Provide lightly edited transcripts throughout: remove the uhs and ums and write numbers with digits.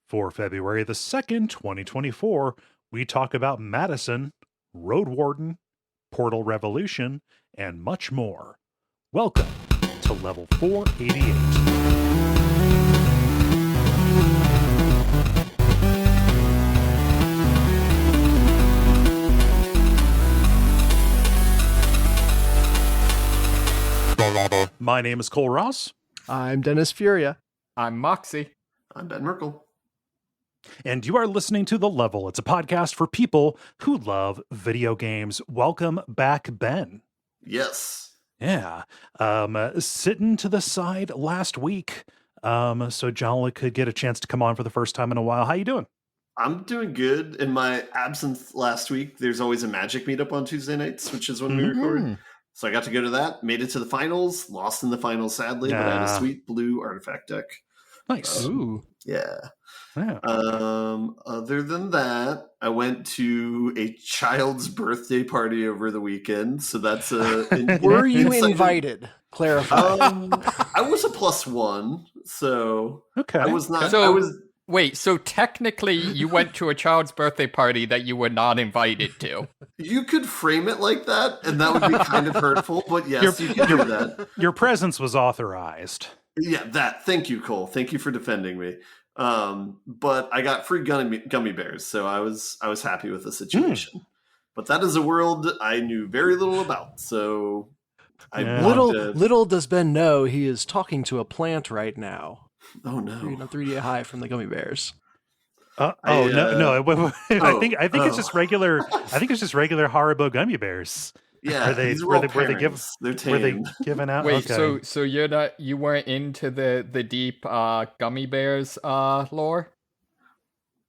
For February the 2nd, 2024, we talk about MADiSON, Road Warden, Portal Revolution, and much more. Welcome to Level 488. My name is Cole Ross. I'm Dennis Furia. I'm Moxie. I'm Ben Merkel. And you are listening to The Level. It's a podcast for people who love video games. Welcome back, Ben. Yes. Yeah. Sitting to the side last week, so Jala could get a chance to come on for the first time in a while. How you doing? I'm doing good. In my absence last week, there's always a Magic meetup on Tuesday nights, which is when we record. So I got to go to that, made it to the finals, lost in the finals, sadly, but I had a sweet blue artifact deck. Nice. Ooh. Yeah. Yeah. Other than that, I went to a child's birthday party over the weekend. So that's a... Were you invited? Clarify. I was a +1, so... Okay. I was not... So, wait, so technically you went to a child's birthday party that you were not invited to. You could frame it like that, and that would be kind of hurtful, but yes, you could do that. Your presence was authorized. Yeah, that. Thank you, Cole. Thank you for defending me. But I got free gummy bears, so I was happy with the situation. But that is a world I knew very little about, so Little does Ben know he is talking to a plant right now. Oh no! Reading a 3D high from the gummy bears. No. I think it's just regular. I think it's just regular Haribo gummy bears. Yeah, they're giving out? Wait, okay. so you weren't into the deep gummy bears lore?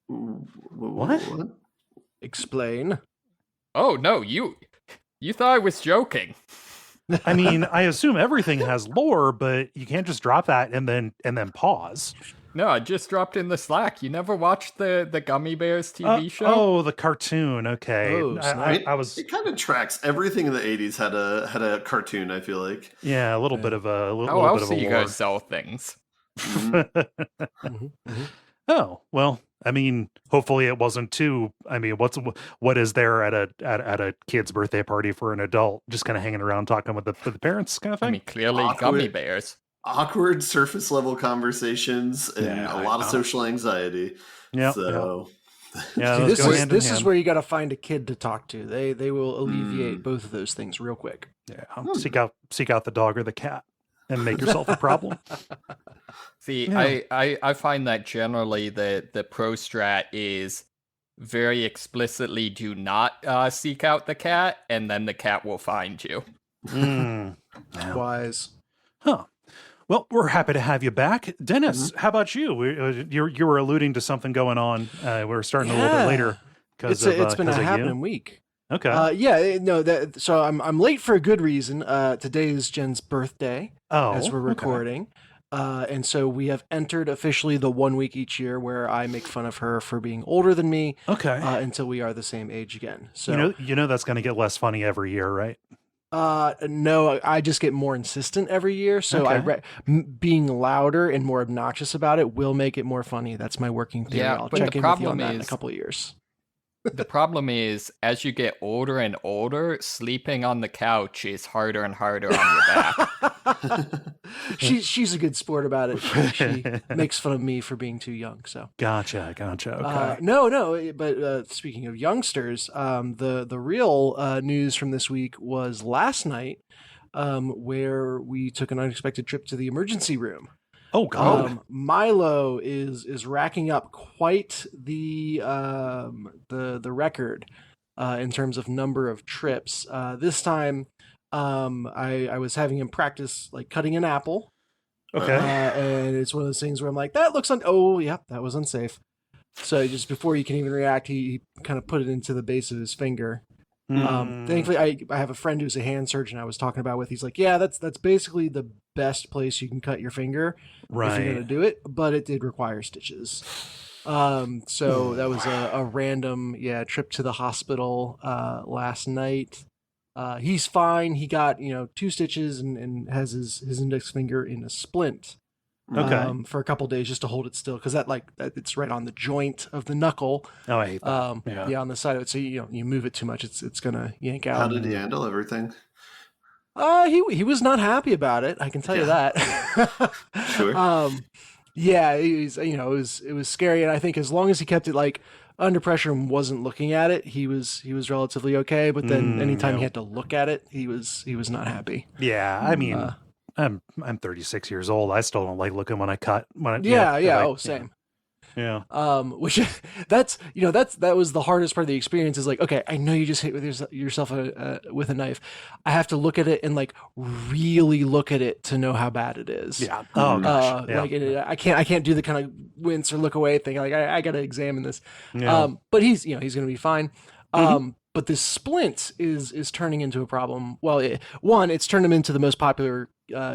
What? Explain. Oh no, you thought I was joking. I mean, I assume everything has lore, but you can't just drop that and then pause. No, I just dropped in the Slack. You never watched the Gummy Bears TV show? Oh, the cartoon. Okay. I was. It kind of tracks. Everything in the 80s had a cartoon, I feel like. Yeah, a little bit of a little How bit else of a do you lore. guys sell things? Oh, well, I mean, hopefully it wasn't too. I mean, what is there at a kid's birthday party for an adult just kind of hanging around talking with the parents kind of thing? I mean, clearly gummy bears. Awkward surface level conversations and a lot of social anxiety. Yeah. So yeah, this is where you got to find a kid to talk to. They will alleviate both of those things real quick. Yeah. Seek out the dog or the cat and make yourself a problem. See, yeah. I find that generally the pro strat is very explicitly do not seek out the cat, and then the cat will find you. That's wise. Huh. Well, we're happy to have you back. Dennis, how about you? You were alluding to something going on. We're starting a little bit later. It's been a happening week. Okay. So I'm late for a good reason. Today is Jen's birthday as we're recording. And so we have entered officially the 1 week each year where I make fun of her for being older than me. Okay. Until we are the same age again. So you know that's going to get less funny every year, right? No, I just get more insistent every year. So being louder and more obnoxious about it will make it more funny. That's my working theory. Yeah, I'll but check the in with you problem on that is in a couple of years. The problem is, as you get older and older, sleeping on the couch is harder and harder on your back. She's a good sport about it. She makes fun of me for being too young. So gotcha. Okay. No. But speaking of youngsters, the real news from this week was last night, where we took an unexpected trip to the emergency room. Oh God! Milo is racking up quite the record in terms of number of trips. This time, I was having him practice like cutting an apple. Okay. And it's one of those things where I'm like, that looks that was unsafe. So just before you can even react, he kind of put it into the base of his finger. Thankfully, I have a friend who's a hand surgeon I was talking about with. He's like, yeah, that's basically the best place you can cut your finger if you're going to do it, but it did require stitches. So that was a random trip to the hospital last night. He's fine. He got 2 stitches and has his index finger in a splint. Okay. for a couple days just to hold it still, because it's right on the joint of the knuckle. Oh, I hate that. Yeah, on the side of it. So you move it too much, it's gonna yank out. How did he handle everything? He was not happy about it. I can tell you that. Sure. Yeah, it was scary, and I think as long as he kept it like under pressure and wasn't looking at it, he was relatively okay. But then anytime he had to look at it, he was not happy. Yeah, I mean, I'm 36 years old. I still don't like looking when I cut. Same. Yeah. Which that was the hardest part of the experience, is like, okay, I know you just hit yourself with a knife. I have to look at it and like really look at it to know how bad it is. Yeah. Oh gosh. Yeah. Like I can't do the kind of wince or look away thing. Like I got to examine this. Yeah. But he's going to be fine. But this splint is turning into a problem. Well, it's turned him into the most popular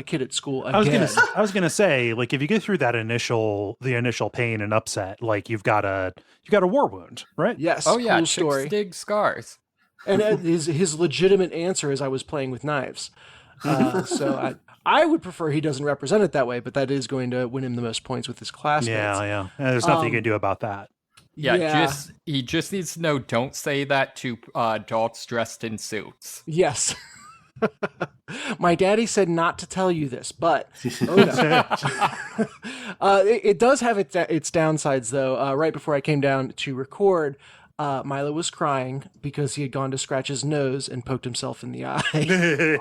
kid at school again. I was gonna say, like, if you get through the initial pain and upset, like you've got a war wound, right? Yes. Oh yeah, cool story. Dig scars. And his legitimate answer is, I was playing with knives. So I would prefer he doesn't represent it that way, but that is going to win him the most points with his classmates. Yeah. There's nothing you can do about that. Yeah, he just needs to know, don't say that to adults dressed in suits. Yes. My daddy said not to tell you this, but it does have its downsides, though. Right before I came down to record, Milo was crying because he had gone to scratch his nose and poked himself in the eye.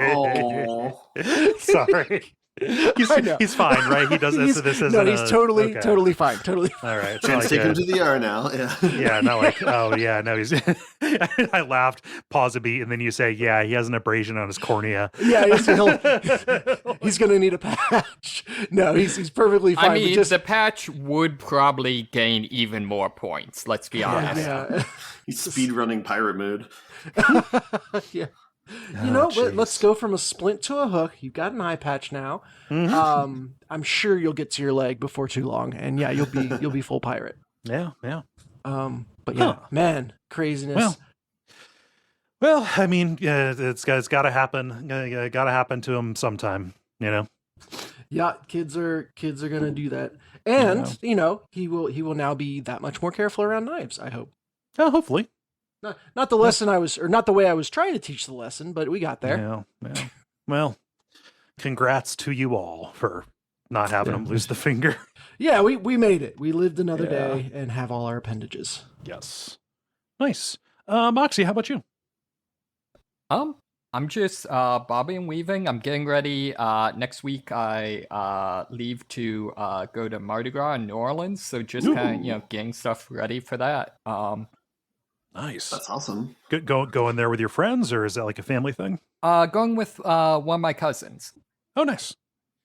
Oh, Sorry. He's fine, right? He doesn't. He's totally fine. Totally fine. All right. Can't take him to the ER now. Yeah. Yeah. Not like. Oh yeah. No. He's. I laughed. Pause a beat, and then you say, "Yeah, he has an abrasion on his cornea." Yeah. He's gonna need a patch. No, he's perfectly fine. I mean, the patch would probably gain even more points. Let's be honest. Yeah. He's speed running pirate mode. Yeah. Let's go from a splint to a hook. You've got an eye patch now. Mm-hmm. I'm sure you'll get to your leg before too long, and yeah, you'll be full pirate. Yeah. But yeah, man, craziness. Well, I mean, it's got to happen. Got to happen to him sometime. Yeah, kids are gonna do that, and he will now be that much more careful around knives, I hope. Oh, hopefully. Not the lesson not the way I was trying to teach the lesson, but we got there. Yeah. Well, congrats to you all for not having him lose the finger. Yeah, we made it. We lived another day and have all our appendages. Yes. Nice. Moxie, how about you? I'm just bobbing and weaving. I'm getting ready. Next week I leave to go to Mardi Gras in New Orleans, so just kind of getting stuff ready for that. Nice. That's awesome. Go in there with your friends, or is that like a family thing? Going with one of my cousins. Oh, nice.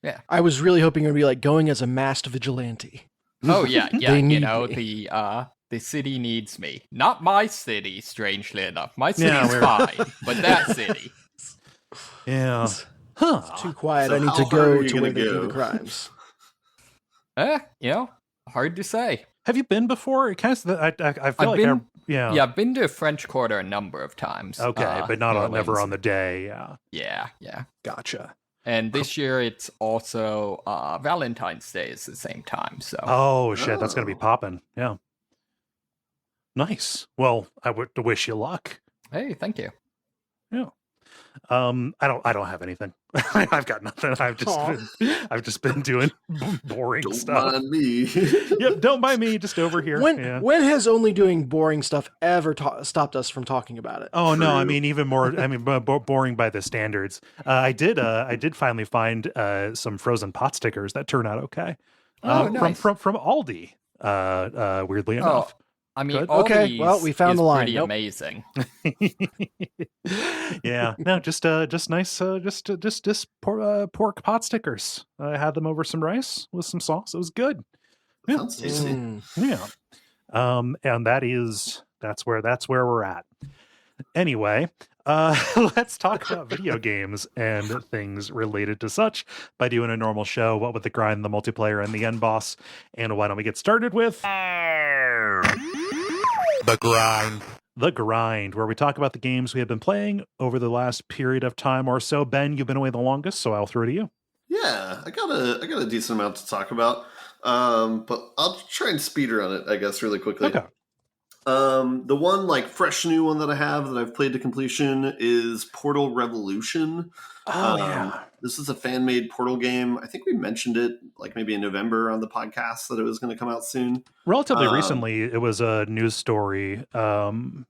Yeah. I was really hoping it would be like going as a masked vigilante. Oh yeah. They need the city needs me. Not my city, strangely enough. My city's fine, but that city. Yeah. It's too quiet. So I need to how go hard are you to where gonna they do go? the crimes. Hard to say. Have you been before? It kind of, I feel Yeah, I've been to French Quarter a number of times. Okay, but never on the day. Yeah. Yeah. Gotcha. And this year it's also Valentine's Day is the same time. So. Oh shit, that's gonna be popping. Yeah. Nice. Well, I would wish you luck. Hey, thank you. Yeah. I don't have anything. I've got nothing. I've just been doing boring Don't stuff. mind me. Yep, don't mind me. Just over here. When has only doing boring stuff ever stopped us from talking about it? Oh no, I mean even more. I mean boring by the standards. I did finally find some frozen pot stickers that turn out okay. Nice. From Aldi. Weirdly enough. I mean, Good. Okay, well, we found the line. Pretty Nope. amazing. Yeah, no, just nice, just pork pot stickers. I had them over some rice with some sauce. It was good. Yeah. Sounds tasty. Yeah. And that's where we're at. Anyway, let's talk about video games and things related to such by doing a normal show. What with the grind, the multiplayer, and the end boss. And why don't we get started with The Grind, where we talk about the games we have been playing over the last period of time or so. Ben, you've been away the longest, so I'll throw it to you. Yeah, I got a decent amount to talk about. But I'll try and speed run it, I guess, really quickly. Okay. The one like fresh new one that I have that I've played to completion is Portal Revolution. Oh yeah. This is a fan-made Portal game. I think we mentioned it like maybe in November on the podcast that it was going to come out soon. Relatively recently, it was a news story. This kind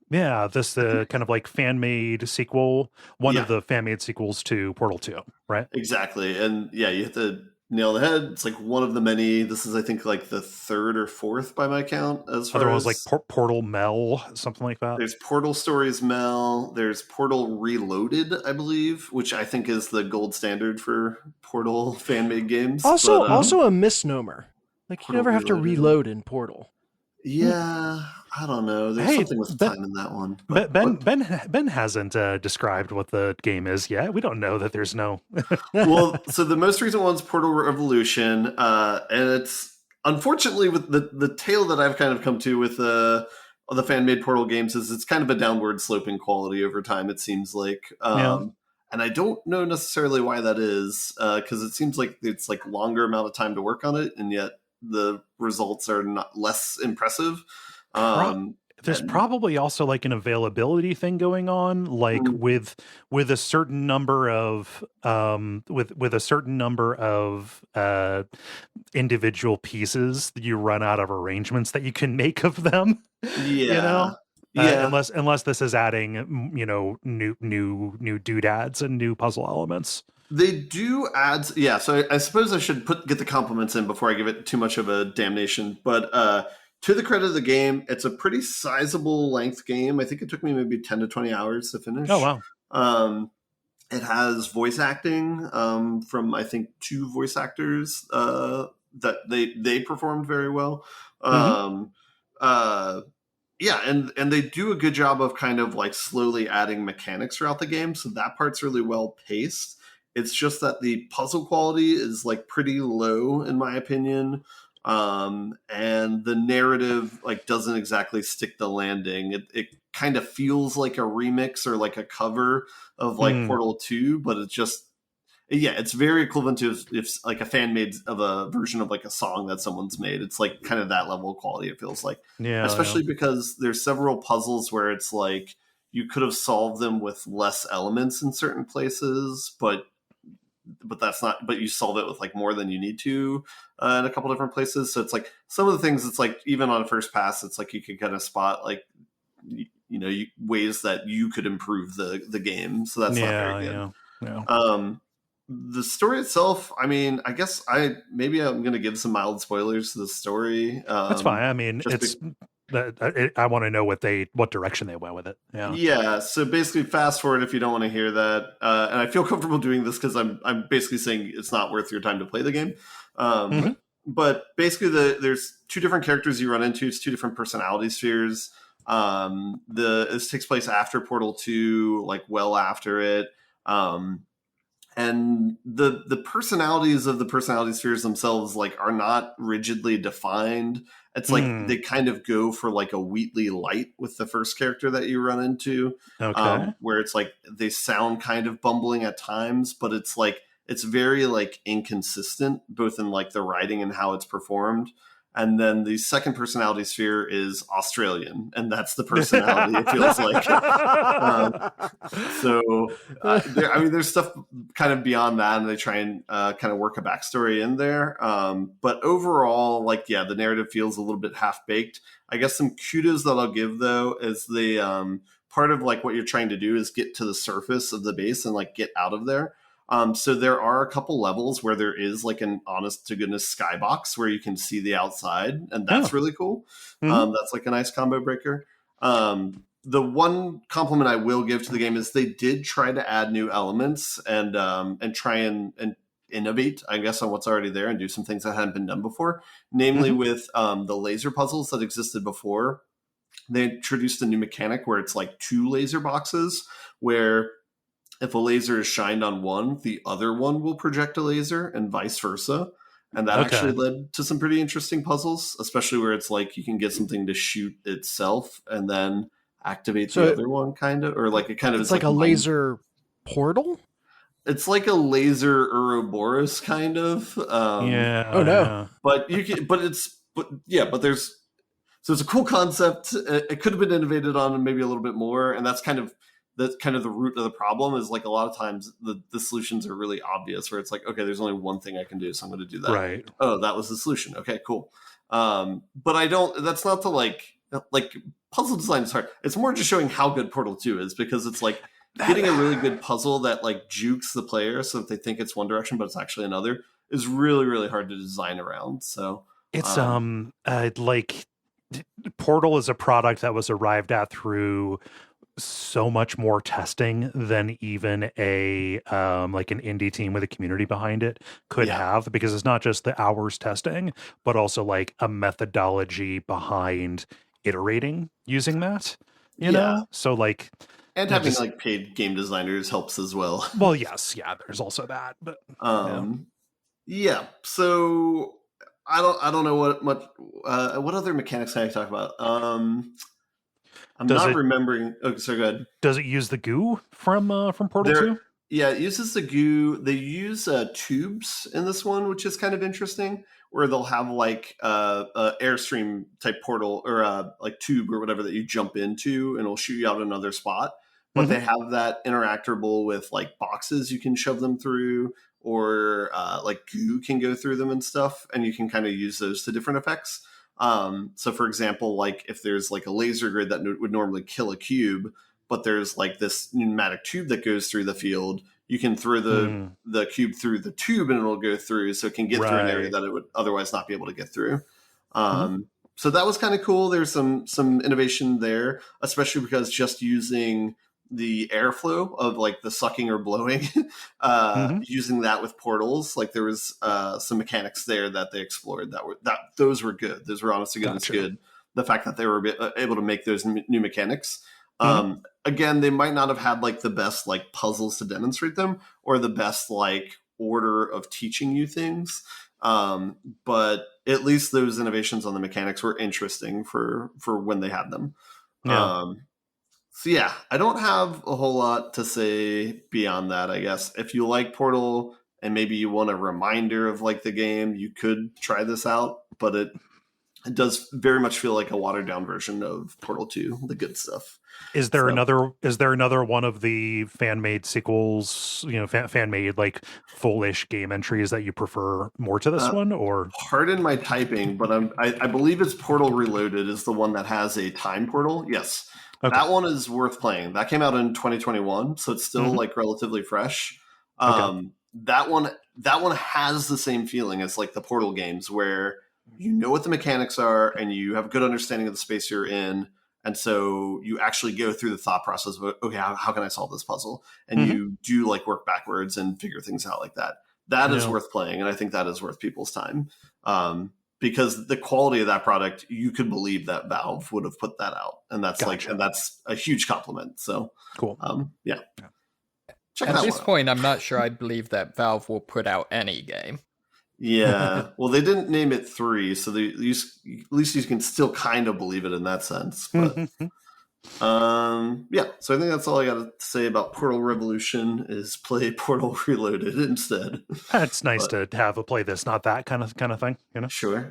of like fan-made sequel, one of the fan-made sequels to Portal 2, right? Exactly. And yeah, you have to nail the head. It's like one of the many. This is, I think, like the third or fourth by my count. As far Other one as was like Portal Mel, something like that. there's Portal Stories Mel. There's Portal Reloaded, I believe, which I think is the gold standard for Portal fan-made games. Also a misnomer. Like you never have to Reloaded. reload in Portal. Yeah, I don't know. There's something with time in that one. But, Ben hasn't described what the game is yet. We don't know that there's no. Well, so the most recent one's Portal Revolution, and it's unfortunately with the tale that I've kind of come to with the fan-made Portal games is it's kind of a downward sloping quality over time. It seems like, and I don't know necessarily why that is, because it seems like it's like longer amount of time to work on it, and yet the results are not less impressive. There's probably also like an availability thing going on, like with a certain number of with a certain number of individual pieces, you run out of arrangements that you can make of them. Yeah. Unless this is adding new doodads and new puzzle elements. They do add, so I suppose I should get the compliments in before I give it too much of a damnation. But to the credit of the game, it's a pretty sizable length game. I think it took me maybe 10 to 20 hours to finish. Oh, wow. It has voice acting from, I think, 2 voice actors that they performed very well. And they do a good job of kind of like slowly adding mechanics throughout the game. So that part's really well paced. It's just that the puzzle quality is like pretty low in my opinion. And the narrative like doesn't exactly stick the landing. It kind of feels like a remix or like a cover of like Portal 2, but it's just, it's very equivalent to if like a fan made of a version of like a song that someone's made. It's like kind of that level of quality, it feels like. Especially because there's several puzzles where it's like you could have solved them with less elements in certain places, but that's not, but you solve it with like more than you need to in a couple different places. So it's like some of the things, it's like even on a first pass, it's like you could kind of spot like, ways that you could improve the game. So that's not very good. The story itself, I mean, I guess I'm going to give some mild spoilers to the story. That's fine. I mean, I want to know what direction they went with it. Yeah. So basically, fast forward if you don't want to hear that. And I feel comfortable doing this because I'm basically saying it's not worth your time to play the game. But basically, there's 2 different characters you run into. It's 2 different personality spheres. This takes place after Portal 2, like well after it. And the personalities of the personality spheres themselves like are not rigidly defined. It's like they kind of go for like a Wheatley light with the first character that you run into, where it's like they sound kind of bumbling at times, but it's like it's very like inconsistent both in like the writing and how it's performed. And then the second personality sphere is Australian, and that's the personality it feels like. There's stuff kind of beyond that, and they try and kind of work a backstory in there. But overall, the narrative feels a little bit half-baked. I guess some kudos that I'll give, though, is the part of like what you're trying to do is get to the surface of the base and like get out of there. So there are a couple levels where there is like an honest to goodness skybox where you can see the outside, and that's really cool. That's like a nice combo breaker. The one compliment I will give to the game is they did try to add new elements and try and innovate, I guess, on what's already there and do some things that hadn't been done before. Namely with the laser puzzles that existed before. They introduced a new mechanic where it's like 2 laser boxes where if a laser is shined on one, the other one will project a laser and vice versa. And that actually led to some pretty interesting puzzles, especially where it's like you can get something to shoot itself and then activate the other one, kind of, or like it kind of it's like a laser portal. it's like a laser Ouroboros kind of. Yeah. Oh, no. yeah. But you can, but there's, so it's a cool concept. It could have been innovated on and maybe a little bit more, and that's kind of the root of the problem. Is like a lot of times the solutions are really obvious, where it's like, okay, there's only one thing I can do, so I'm going to do that. Right. Oh, that was the solution. Okay, cool. But I don't. That's not to like puzzle design is hard. It's more just showing how good Portal 2 is, because it's like getting a really good puzzle that like jukes the player so that they think it's one direction, but it's actually another, is really, really hard to design around. So it's like Portal is a product that was arrived at through so much more testing than even a like an indie team with a community behind it could have, because it's not just the hours testing, but also like a methodology behind iterating using that, you know? So like, and having like paid game designers helps as well. Well, yes, yeah, there's also that, but so I don't know what other mechanics can I talk about. I'm not remembering. Okay, so go ahead. Does it use the goo from Portal 2? Yeah, it uses the goo. They use tubes in this one, which is kind of interesting, where they'll have like a airstream type portal or like tube or whatever that you jump into, and it'll shoot you out another spot. But they have that interactable with like boxes you can shove them through, or like goo can go through them and stuff, and you can kind of use those to different effects. So for example, like if there's like a laser grid that would normally kill a cube, but there's like this pneumatic tube that goes through the field, you can throw the cube through the tube and it'll go through, so it can get through an area that it would otherwise not be able to get through. So that was kind of cool. There's some innovation there, especially because just using the airflow of like the sucking or blowing, using that with portals, like there was some mechanics there that they explored those were good. Those were honestly good. The fact that they were able to make those new mechanics. Again, they might not have had like the best like puzzles to demonstrate them, or the best like order of teaching you things. But at least those innovations on the mechanics were interesting for when they had them. So yeah, I don't have a whole lot to say beyond that, I guess. If you like Portal and maybe you want a reminder of like the game, you could try this out, but it does very much feel like a watered down version of Portal 2, the good stuff. Is there another one of the fan-made sequels, you know, fan-made like full-ish game entries that you prefer more to this one, or? Pardon my typing, but I believe it's Portal Reloaded is the one that has a time portal. Yes. Okay. That one is worth playing. That came out in 2021, so it's still like relatively fresh. That one has the same feeling as like the Portal games, where you know what the mechanics are and you have a good understanding of the space you're in, and so you actually go through the thought process of, okay, how can I solve this puzzle? And you do like work backwards and figure things out like that. That is worth playing, and I think that is worth people's time. Because the quality of that product, you could believe that Valve would have put that out, and that's and that's a huge compliment. So cool. Check at this point, I'm not sure I believe that Valve will put out any game. Yeah, well, they didn't name it 3, so at least you can still kind of believe it in that sense. But so I think that's all I got to say about Portal Revolution. Is play Portal Reloaded instead. It's nice to have a play this, not that kind of thing, you know. Sure.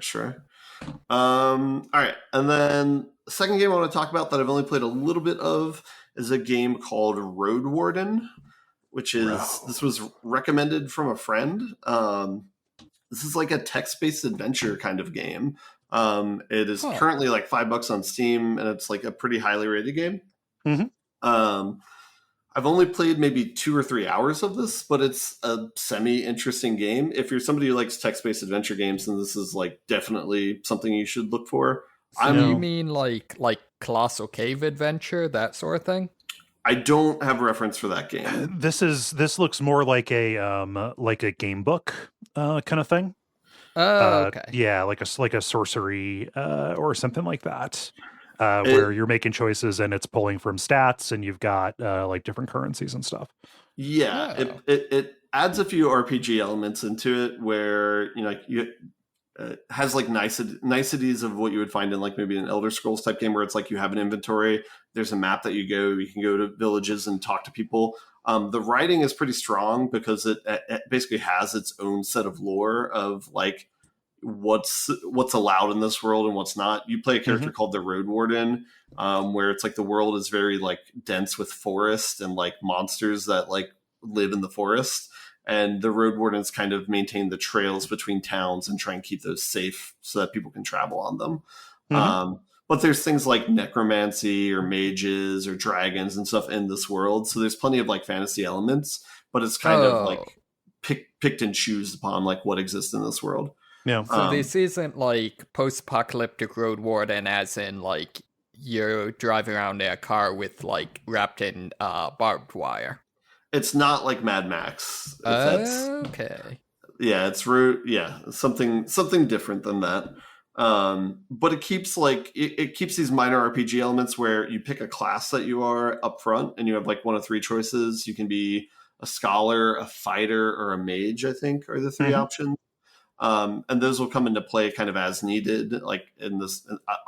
All right, and then the second game I want to talk about that I've only played a little bit of is a game called Road Warden, which is this was recommended from a friend. This is like a text-based adventure kind of game. It is currently like $5 on Steam, and it's like a pretty highly rated game. I've only played maybe 2 or 3 hours of this, but it's a semi-interesting game. If you're somebody who likes text-based adventure games, then this is like definitely something you should look for. You mean like Colossal Cave Adventure, that sort of thing? I don't have reference for that game. This looks more like a game book kind of thing. Okay. Yeah, like a sorcery or something like that, where you're making choices and it's pulling from stats, and you've got like different currencies and stuff. Yeah, it adds a few RPG elements into it, where you has like niceties of what you would find in like maybe an Elder Scrolls type game, where it's like you have an inventory, there's a map that you can go to villages and talk to people. The writing is pretty strong because it basically has its own set of lore of like what's allowed in this world and what's not. You play a character called the Road Warden, where it's like the world is very like dense with forest and like monsters that like live in the forest. And the Road Wardens kind of maintain the trails between towns and try and keep those safe so that people can travel on them. But there's things like necromancy or mages or dragons and stuff in this world. So there's plenty of like fantasy elements, but it's kind of like picked and choose upon like what exists in this world. Yeah. So this isn't like post-apocalyptic Road Warden as in like you're driving around in a car with like wrapped in barbed wire. It's not like Mad Max. Okay. Yeah, it's something different than that. But it keeps like it keeps these minor RPG elements where you pick a class that you are up front and you have like one of three choices. You can be a scholar, a fighter, or a mage, I think are the three options. And those will come into play kind of as needed, like in this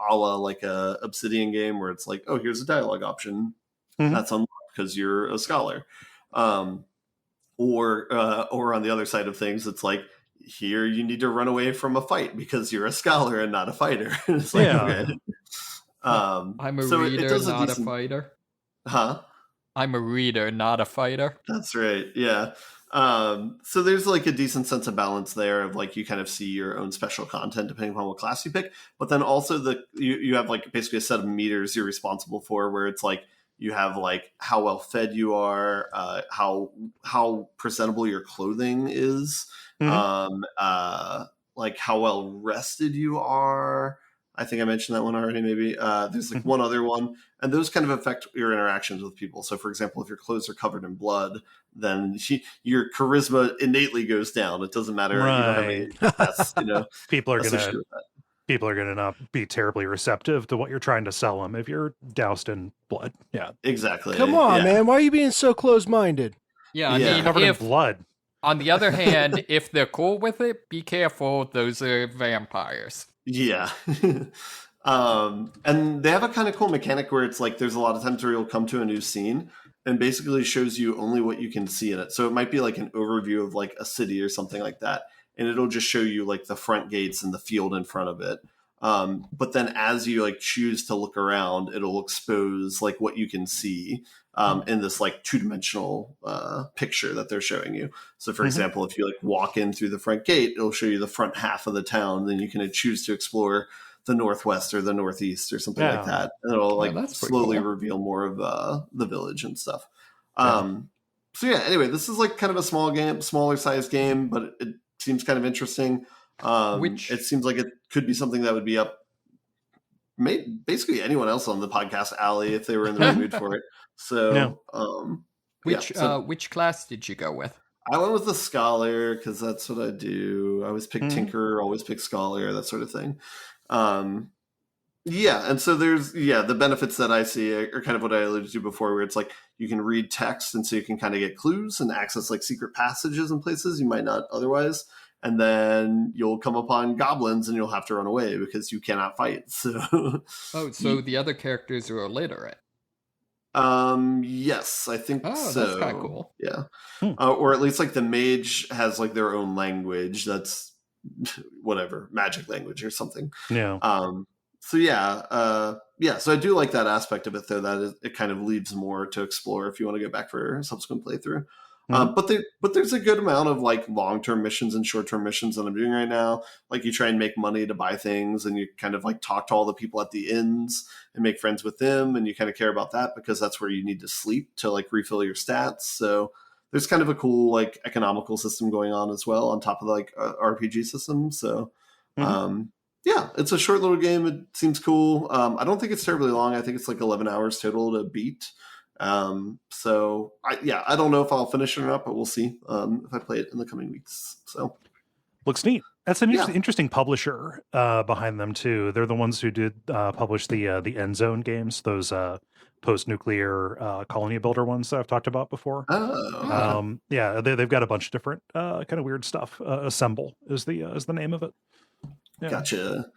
a la like a Obsidian game where it's like, oh, here's a dialogue option that's unlocked because you're a scholar. Or on the other side of things, it's like, here you need to run away from a fight because you're a scholar and not a fighter. It's like, okay. I'm a reader, not a fighter. Huh? I'm a reader, not a fighter. That's right. Yeah. So there's like a decent sense of balance there of like you kind of see your own special content depending upon what class you pick, but then also you have like basically a set of meters you're responsible for where it's like you have like how well fed you are, how presentable your clothing is, like how well rested you are. I think I mentioned that one already, maybe. There's like one other one, and those kind of affect your interactions with people. So, for example, if your clothes are covered in blood, then your charisma innately goes down. It doesn't matter. Right. People are gonna not be terribly receptive to what you're trying to sell them if you're doused in blood. Yeah, exactly. Come on, man. Why are you being so close-minded? Yeah, I mean, covered in blood. On the other hand, if they're cool with it, be careful. Those are vampires. Yeah. And they have a kind of cool mechanic where it's like there's a lot of times where you'll come to a new scene and basically shows you only what you can see in it. So it might be like an overview of like a city or something like that. And it'll just show you like the front gates and the field in front of it. But then as you like choose to look around, it'll expose like what you can see in this like two-dimensional picture that they're showing you. So for example, if you like walk in through the front gate, it'll show you the front half of the town. Then you can choose to explore the northwest or the northeast or something like that. And it'll like slowly reveal more of the village and stuff. So yeah, anyway, this is like kind of a smaller size game, but it seems kind of interesting. It seems like it could be something that would be up basically anyone else on the podcast alley if they were in the mood for it. So, which class did you go with? I went with the scholar because that's what I do. I always pick tinker, always pick scholar, that sort of thing. And so there's the benefits that I see are kind of what I alluded to before, where it's like you can read text, and so you can kind of get clues and access like secret passages and places you might not otherwise. And then you'll come upon goblins and you'll have to run away because you cannot fight. So, so the other characters are illiterate. Yes, I think so. That's kind of cool. Yeah. Or at least like the mage has like their own language that's whatever, magic language or something. Yeah. So I do like that aspect of it, though, that it kind of leaves more to explore if you want to go back for a subsequent playthrough. But there's a good amount of like long-term missions and short-term missions that I'm doing right now. Like you try and make money to buy things, and you kind of like talk to all the people at the inns and make friends with them, and you kind of care about that because that's where you need to sleep to like refill your stats. So there's kind of a cool like economical system going on as well on top of like RPG system. So it's a short little game. It seems cool. I don't think it's terribly long. I think it's like 11 hours total to beat. So I don't know if I'll finish it or not, but we'll see if I play it in the coming weeks. So looks neat. That's an interesting publisher behind them too. They're the ones who did publish the End Zone games, those post-nuclear colony builder ones that I've talked about before. They've got a bunch of different kind of weird stuff. Assemble is the name of it. Yeah. Gotcha.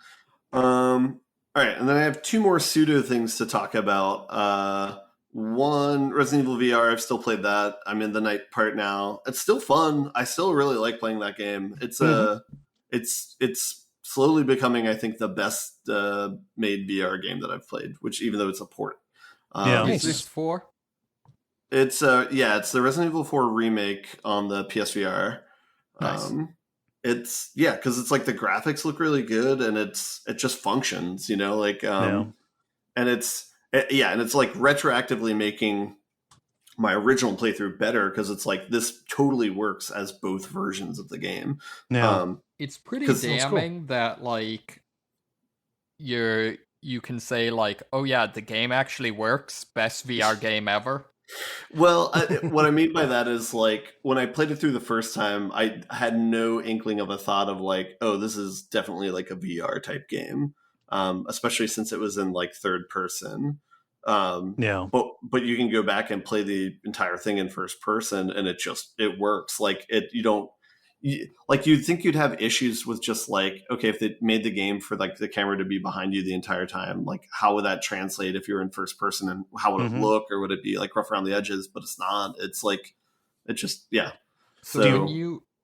All right, and then I have two more pseudo things to talk about. 1, Resident Evil VR. I've still played that. I'm in the night part now. It's still fun. I still really like playing that game. It's slowly becoming, I think, the best made VR game that I've played. Which, even though it's a port, Is this 4? It's it's the Resident Evil 4 remake on the PSVR. Nice. Because it's like the graphics look really good and it just functions, like and it's like retroactively making my original playthrough better because it's like this totally works as both versions of the game. It's pretty damning that like you can say like, oh yeah, the game actually works, best VR game ever. Well, what I mean by that is like when I played it through the first time, I had no inkling of a thought of like, oh, this is definitely like a VR type game, especially since it was in like third person. But you can go back and play the entire thing in first person, and it works. Like you'd think you'd have issues with just like, okay, if they made the game for like the camera to be behind you the entire time, like how would that translate if you're in first person, and how would it look, or would it be like rough around the edges? But it's not. It's like So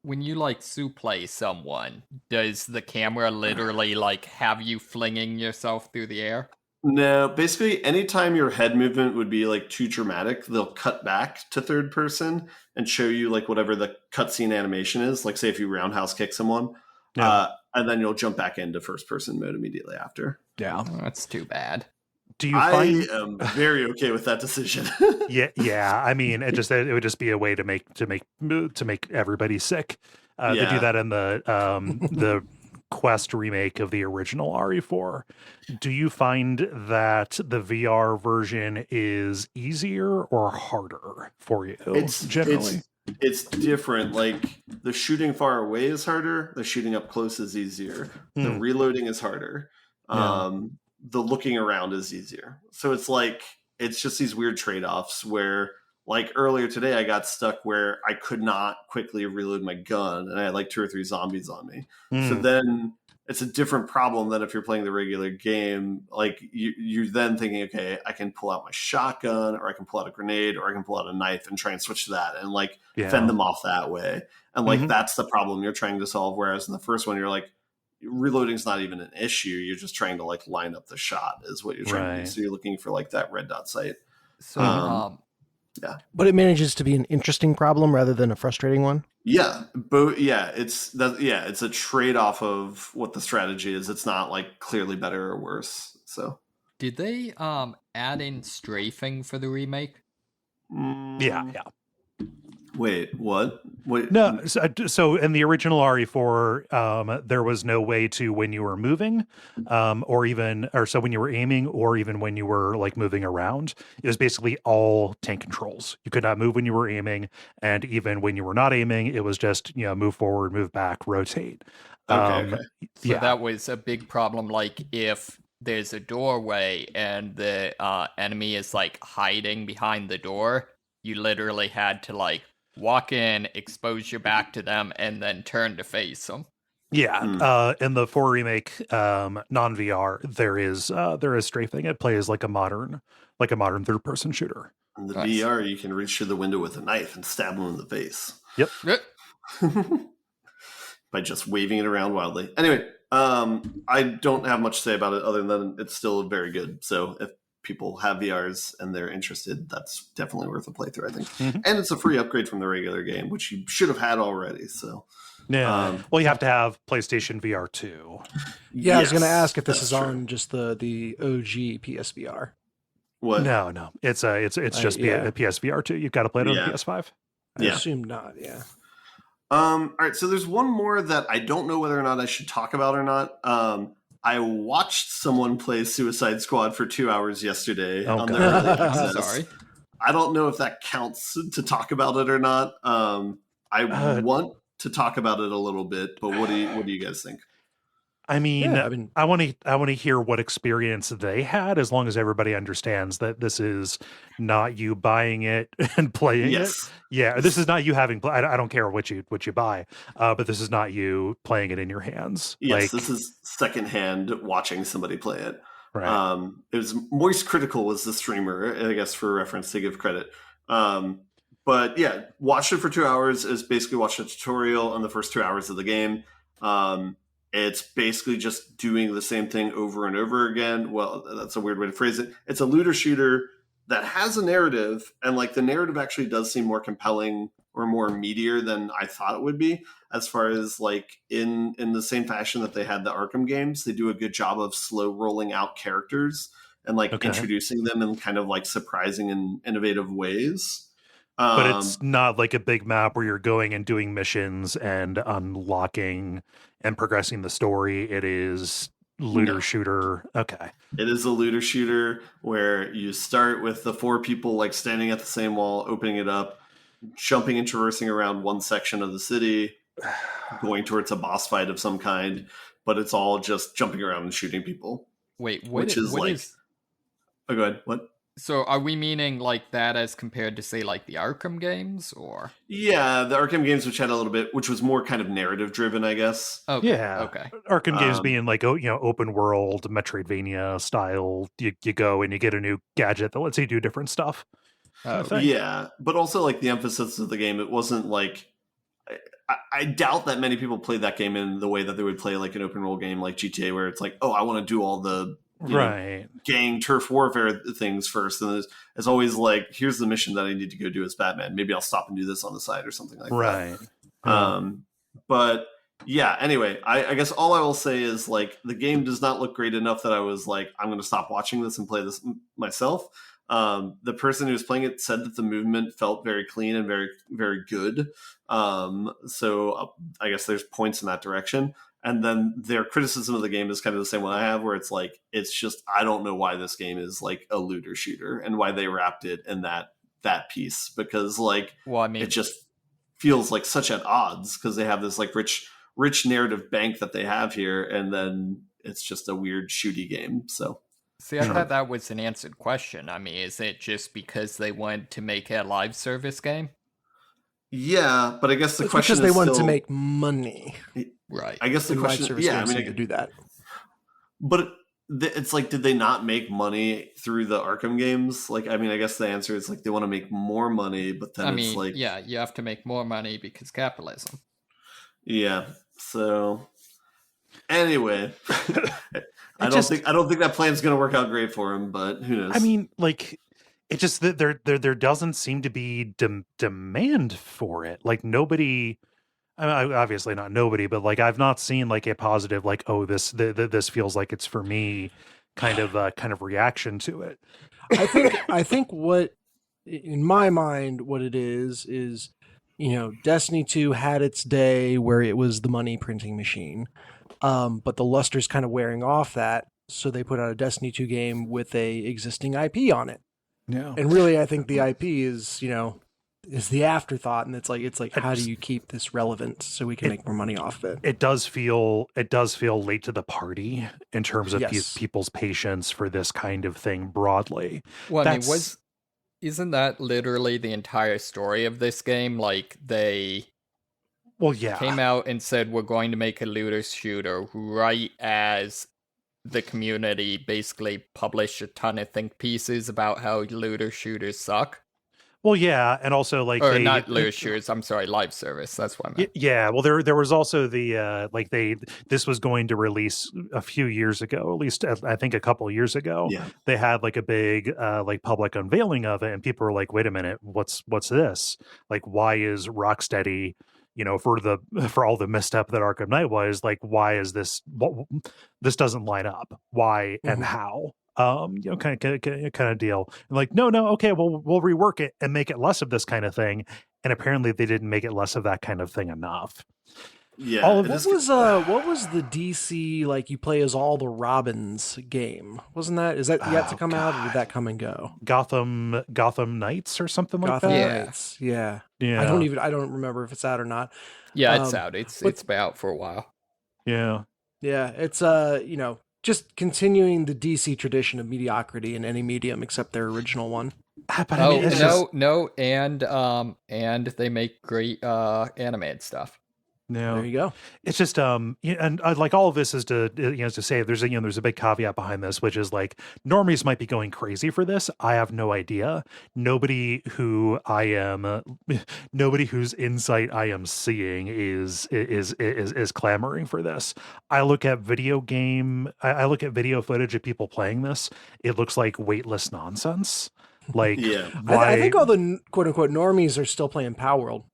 when you like play someone, does the camera literally like have you flinging yourself through the air? No, basically anytime your head movement would be like too dramatic, they'll cut back to third person and show you like whatever the cutscene animation is. Like say if you roundhouse kick someone, and then you'll jump back into first person mode immediately after. Yeah, that's too bad. I am very okay with that decision. Yeah. I mean, it would just be a way to make everybody sick. They do that in the Quest remake of the original RE4. Do you find that the VR version is easier or harder for you? It's different. Like the shooting far away is harder. The shooting up close is easier. The reloading is harder. The looking around is easier. So it's just these weird trade-offs where like earlier today, I got stuck where I could not quickly reload my gun, and I had like 2 or 3 zombies on me. So then it's a different problem than if you're playing the regular game. Like you're then thinking, okay, I can pull out my shotgun, or I can pull out a grenade, or I can pull out a knife and try and switch to that and like fend them off that way. And like that's the problem you're trying to solve. Whereas in the first one, you're like, reloading's not even an issue. You're just trying to like line up the shot is what you're trying to do. So you're looking for like that red dot sight. So but it manages to be an interesting problem rather than a frustrating one. It's a trade-off of what the strategy is. It's not like clearly better or worse. So did they add in strafing for the remake? Yeah. Wait, what? Wait. No, so in the original RE4, there was no way to, when you were moving, when you were aiming, or even when you were like moving around, it was basically all tank controls. You could not move when you were aiming, and even when you were not aiming, it was just move forward, move back, rotate. Okay. So that was a big problem. Like if there's a doorway and the enemy is like hiding behind the door, you literally had to like walk in, expose your back to them, and then turn to face them. Yeah, in the 4 remake non-VR, there is strafing. It plays like a modern third-person shooter. In the VR, you can reach through the window with a knife and stab them in the face. Yep. By just waving it around wildly. Anyway, I don't have much to say about it other than it's still very good. So if people have VRs and they're interested, that's definitely worth a playthrough, I think. And it's a free upgrade from the regular game, which you should have had already. So well, you have to have PlayStation VR 2. Yeah, I was going to ask if this is on just the OG PSVR. What? No, it's just PSVR 2. You've got to play it on PS5. I assume not. Yeah. All right, so there's one more that I don't know whether or not I should talk about or not. I watched someone play Suicide Squad for 2 hours yesterday on their early access. Sorry. I don't know if that counts to talk about it or not. I want to talk about it a little bit, but what do you guys think? I mean, I want to hear what experience they had, as long as everybody understands that this is not you buying it and playing it. Yeah, this is not you having. I don't care what you buy, but this is not you playing it in your hands. Yes, this is secondhand watching somebody play it. Right. It was Moist Critical was the streamer, I guess, for reference to give credit. But yeah, watched it for 2 hours. Is basically watched a tutorial on the first 2 hours of the game. It's basically just doing the same thing over and over again. Well, that's a weird way to phrase it. It's a looter shooter that has a narrative, and like the narrative actually does seem more compelling or more meatier than I thought it would be. As far as like in the same fashion that they had the Arkham games, they do a good job of slow rolling out characters and like introducing them in kind of like surprising and innovative ways. But it's not like a big map where you're going and doing missions and unlocking and progressing the story. It is looter shooter. Okay. It is a looter shooter where you start with the 4 people like standing at the same wall, opening it up, jumping and traversing around one section of the city, going towards a boss fight of some kind, but it's all just jumping around and shooting people. Wait, what is Oh, go ahead. What? So are we meaning like that as compared to, say, like the Arkham games, or? Yeah, the Arkham games, which had a little bit, which was more kind of narrative driven, I guess. Okay. Yeah. Okay. Arkham games being like, open world, Metroidvania style. You go and you get a new gadget that lets you do different stuff. Yeah, but also like the emphasis of the game, it wasn't like, I doubt that many people played that game in the way that they would play like an open world game like GTA, where it's like, oh, I want to do all the gang turf warfare things first, and it's always like, here's the mission that I need to go do as Batman. Maybe I'll stop and do this on the side or something like that. But yeah, anyway, I guess all I will say is like the game does not look great enough that I was like, I'm going to stop watching this and play this myself. The person who was playing it said that the movement felt very clean and very, very good. So I guess there's points in that direction. And then their criticism of the game is kind of the same one I have, where it's like, it's just, I don't know why this game is like a looter shooter and why they wrapped it in that piece, because like, it just feels like such at odds, because they have this like rich narrative bank that they have here, and then it's just a weird shooty game. So see, I thought that was an answered question. I mean, is it just because they wanted to make a live service game? Yeah, but I guess the question is because they wanted to make money. Right. I guess the question, I mean, to do that. But it's like, did they not make money through the Arkham games? Like, I mean, I guess the answer is like they want to make more money, but then it's like, yeah, you have to make more money because capitalism. Yeah. So anyway, I don't think that plan's going to work out great for him, but who knows? I mean, like, it just there doesn't seem to be demand for it. Like nobody. I mean, obviously not nobody, but like I've not seen like a positive, like, oh, this feels like it's for me, kind of reaction to it. I think what, in my mind, what it is, Destiny 2 had its day where it was the money printing machine, but the luster's kind of wearing off that, so they put out a Destiny 2 game with a existing IP on it. Yeah, and really, I think the IP is is the afterthought, and it's like how do you keep this relevant so we can make more money off of it? It does feel late to the party in terms of people's patience for this kind of thing broadly. Well, I mean, isn't that literally the entire story of this game? Like they came out and said, we're going to make a looter shooter right as the community basically published a ton of think pieces about how looter shooters suck. Well, yeah, and also like not looter shooters. I'm sorry, live service. That's what I meant. Yeah, well, there was also the this was going to release a few years ago, at least I think a couple of years ago. Yeah. They had like a big like public unveiling of it, and people were like, "Wait a minute, what's this? Like, why is Rocksteady?" For all the misstep that Arkham Knight was, like, why is this? This doesn't line up. Why and how? Kind of deal. And like, no, okay, well, we'll rework it and make it less of this kind of thing. And apparently, they didn't make it less of that kind of thing enough. Yeah. What was the DC, like, you play as all the Robins game? Wasn't that? Is that yet to come out, or did that come and go? Gotham Knights or something like that. Gotham Knights. Yeah. I don't remember if it's out or not. Yeah, it's out. It's been out for a while. Yeah. Yeah. It's just continuing the DC tradition of mediocrity in any medium except their original one. But I mean, and they make great animated stuff. No, There you go. it's just and like all of this is to to say there's a big caveat behind this, which is like normies might be going crazy for this. I have no idea. Nobody whose insight I am seeing is clamoring for this. I look at video footage of people playing this. It looks like weightless nonsense. Like, I think all the quote unquote normies are still playing Power World.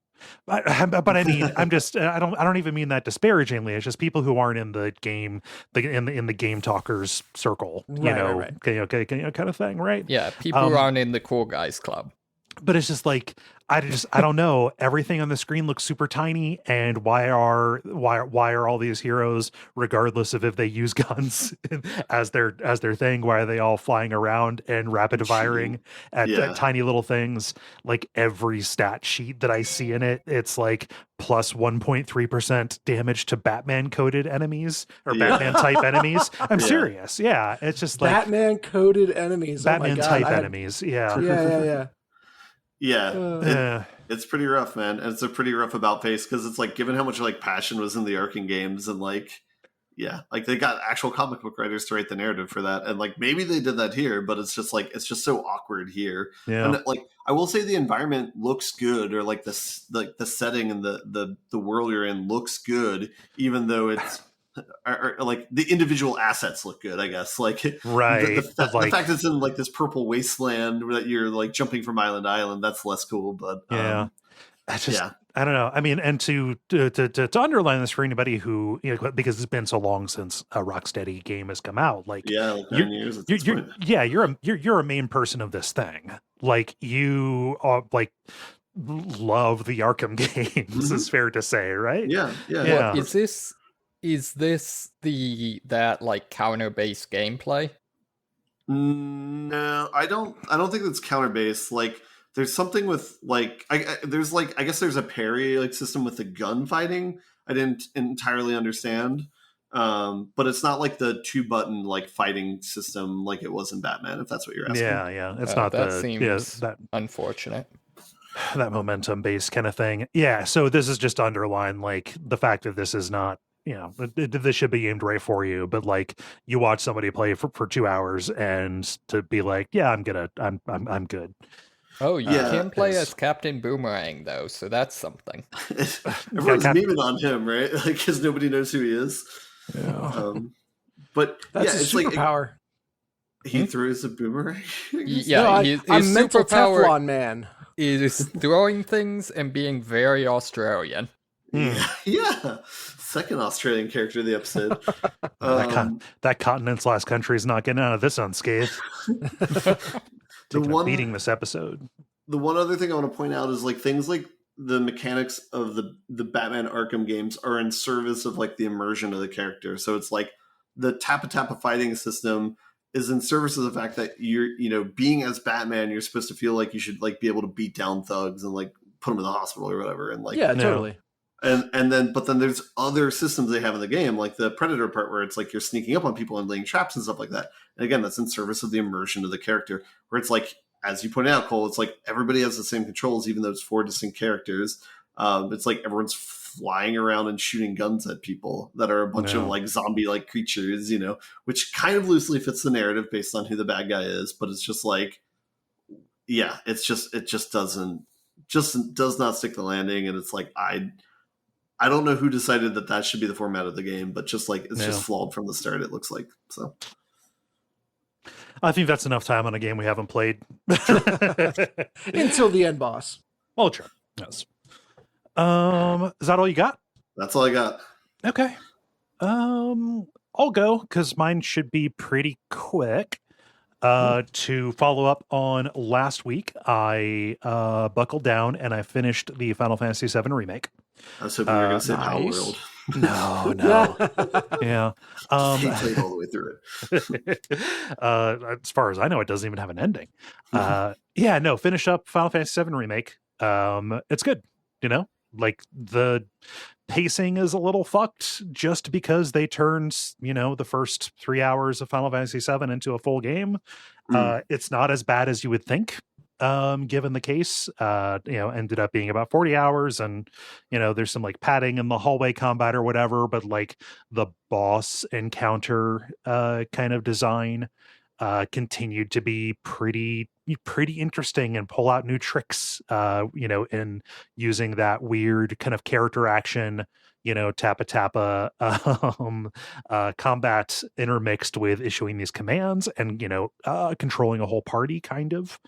But I mean, I don't even mean that disparagingly. It's just people who aren't in the game, in the game talkers circle, Right. kind of thing, right? Yeah, people who aren't in the cool guys club. But it's just like I don't know. Everything on the screen looks super tiny, and why are all these heroes, regardless of if they use guns as their thing, why are they all flying around and rapid firing at tiny little things? Like every stat sheet that I see in it, it's like plus 1.3% damage to Batman coded enemies or Batman type enemies. I'm serious. Yeah, it's just like Batman coded enemies. Batman type enemies. Yeah. Yeah, it's pretty rough, man. And it's a pretty rough about face because it's like, given how much like passion was in the Arkham games, and like they got actual comic book writers to write the narrative for that, and like maybe they did that here, but it's just so awkward here. And like I will say the environment looks good, or like the setting and the world you're in looks good, even though it's. Or like the individual assets look good, I guess. Like the fact it's in like this purple wasteland that you're like jumping from island to island, that's less cool. But I don't know. I mean, and to underline this for anybody who because it's been so long since a Rocksteady game has come out, like 9 years. At this point. You're a main person of this thing. Like you are like love the Arkham games. Is fair to say, right? Yeah. Well, is this that like counter-based gameplay? No, I don't think it's counter-based. Like there's something with like I guess there's a parry like system with the gun fighting. I didn't entirely understand. But it's not like the 2-button like fighting system like it was in Batman, if that's what you're asking. Yeah. It's not that seems unfortunate. That momentum based kind of thing. Yeah, so this is just to underline like the fact that this is not this should be aimed right for you, but like you watch somebody play for 2 hours and to be like, I'm good. Oh, you can play as Captain Boomerang though, so that's something. Everyone's memeing on him, right? Like because nobody knows who he is. But that's his superpower. He throws a boomerang. His mental superpower Teflon man is throwing things and being very Australian. Yeah. Second Australian character of the episode. That continent/country is not getting out of this unscathed. Beating this episode. The one other thing I want to point out is like things like the mechanics of the Batman Arkham games are in service of like the immersion of the character. So it's like the Tappa fighting system is in service of the fact that you're being as Batman, you're supposed to feel like you should like be able to beat down thugs and like put them in the hospital or whatever. And like totally. And then there's other systems they have in the game, like the Predator part where it's like you're sneaking up on people and laying traps and stuff like that. And again, that's in service of the immersion of the character, where it's like, as you pointed out, Kole, it's like everybody has the same controls, even though it's 4 distinct characters. It's like everyone's flying around and shooting guns at people that are a bunch of like zombie-like creatures, which kind of loosely fits the narrative based on who the bad guy is. But it's just like, it just does not stick the landing. And it's like, I don't know who decided that should be the format of the game, but just like it's just flawed from the start. It looks like so. I think that's enough time on a game we haven't played until the end boss. Well, true. Yes. Is that all you got? That's all I got. Okay. I'll go because mine should be pretty quick. To follow up on last week, I buckled down and I finished the Final Fantasy VII Remake. I was hoping you were going to say Power World. No. Yeah. Can't play all the way through it. As far as I know, it doesn't even have an ending. Finish up Final Fantasy VII Remake. It's good. Like the pacing is a little fucked just because they turned, the first 3 hours of Final Fantasy VII into a full game. It's not as bad as you would think. given the case. Ended up being about 40 hours, and there's some like padding in the hallway combat or whatever, but like the boss encounter kind of design continued to be pretty interesting and pull out new tricks, in using that weird kind of character action, tappa tappa combat intermixed with issuing these commands and controlling a whole party kind of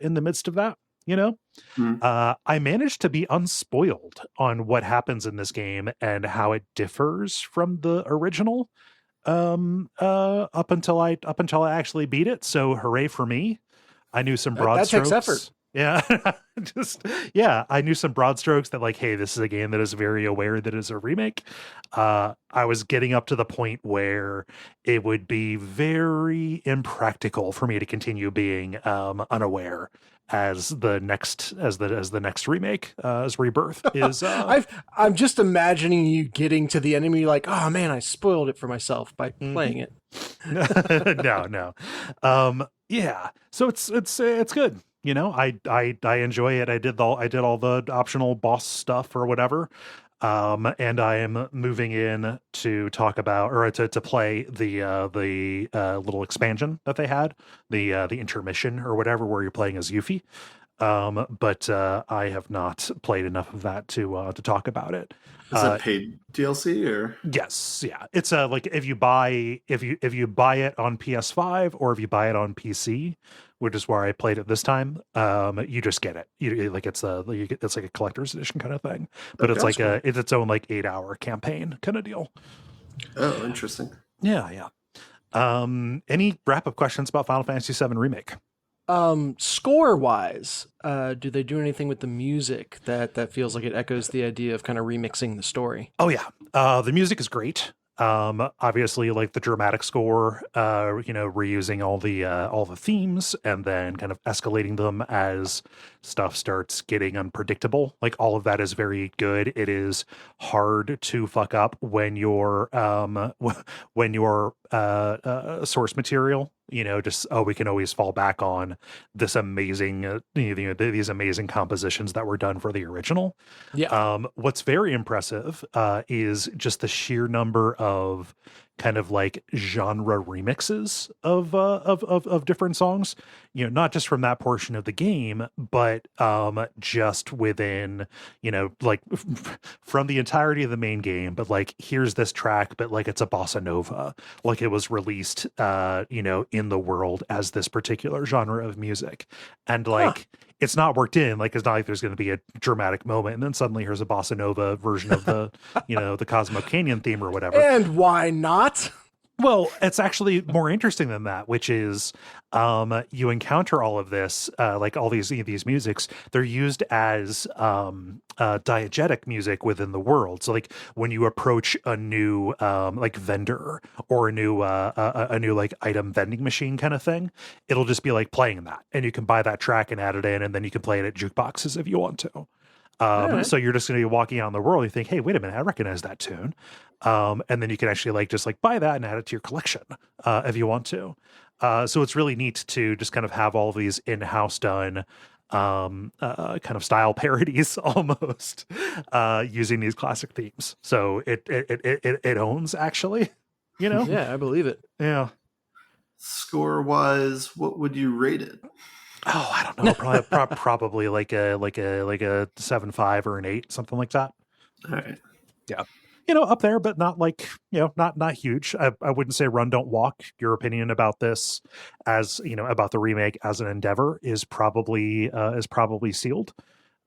in the midst of that. I managed to be unspoiled on what happens in this game and how it differs from the original up until I actually beat it. So hooray for me. I knew some broad that strokes. takes effort. Yeah. I knew some broad strokes that like, hey, this is a game that is very aware that it's a remake. I was getting up to the point where it would be very impractical for me to continue being unaware as the next remake, as Rebirth is. I'm just imagining you getting to the enemy like, oh man, I spoiled it for myself by playing it. No. Yeah. So it's good. I enjoy it. I did all the optional boss stuff or whatever. And I am moving in to talk about, or to play the little expansion that they had, the intermission or whatever, where you're playing as Yuffie. But I have not played enough of that to talk about it. Is it paid DLC or? Yes, yeah. It's like if you buy it on PS5 or if you buy it on PC, which is where I played it this time, you just get it. It's like a collector's edition kind of thing, but it's like cool. It's its own like 8-hour campaign kind of deal. Oh, interesting. Yeah. Any wrap up questions about Final Fantasy VII Remake? Score wise, do they do anything with the music that feels like it echoes the idea of kind of remixing the story? Oh yeah. The music is great. Obviously like the dramatic score, reusing all the themes and then kind of escalating them as stuff starts getting unpredictable. Like all of that is very good. It is hard to fuck up when your source material, we can always fall back on this amazing, these amazing compositions that were done for the original. Yeah. What's very impressive is just the sheer number of kind of like genre remixes of different songs, not just from that portion of the game, but just within, like from the entirety of the main game, but like here's this track, but like it's a bossa nova, like it was released in the world as this particular genre of music, and like it's not worked in, like it's not like there's going to be a dramatic moment and then suddenly here's a bossa nova version of the the Cosmo Canyon theme or whatever. And why not? Well, it's actually more interesting than that, which is you encounter all of this, like all these musics, they're used as diegetic music within the world. So like when you approach a new like vendor or a new like item vending machine kind of thing, it'll just be like playing that, and you can buy that track and add it in, and then you can play it at jukeboxes if you want to. Right. So you're just going to be walking out in the world. You think, hey, wait a minute, I recognize that tune. And then you can actually like just like buy that and add it to your collection if you want to. So it's really neat to just kind of have all of these in-house done kind of style parodies almost using these classic themes. So it owns actually, Yeah, I believe it. Yeah. Score wise, what would you rate it? Oh, I don't know. Probably like a 7.5 or an 8, something like that. All right. Yeah. Up there, but not like, not huge. I wouldn't say run, don't walk. Your opinion about this as, about the remake as an endeavor is probably sealed.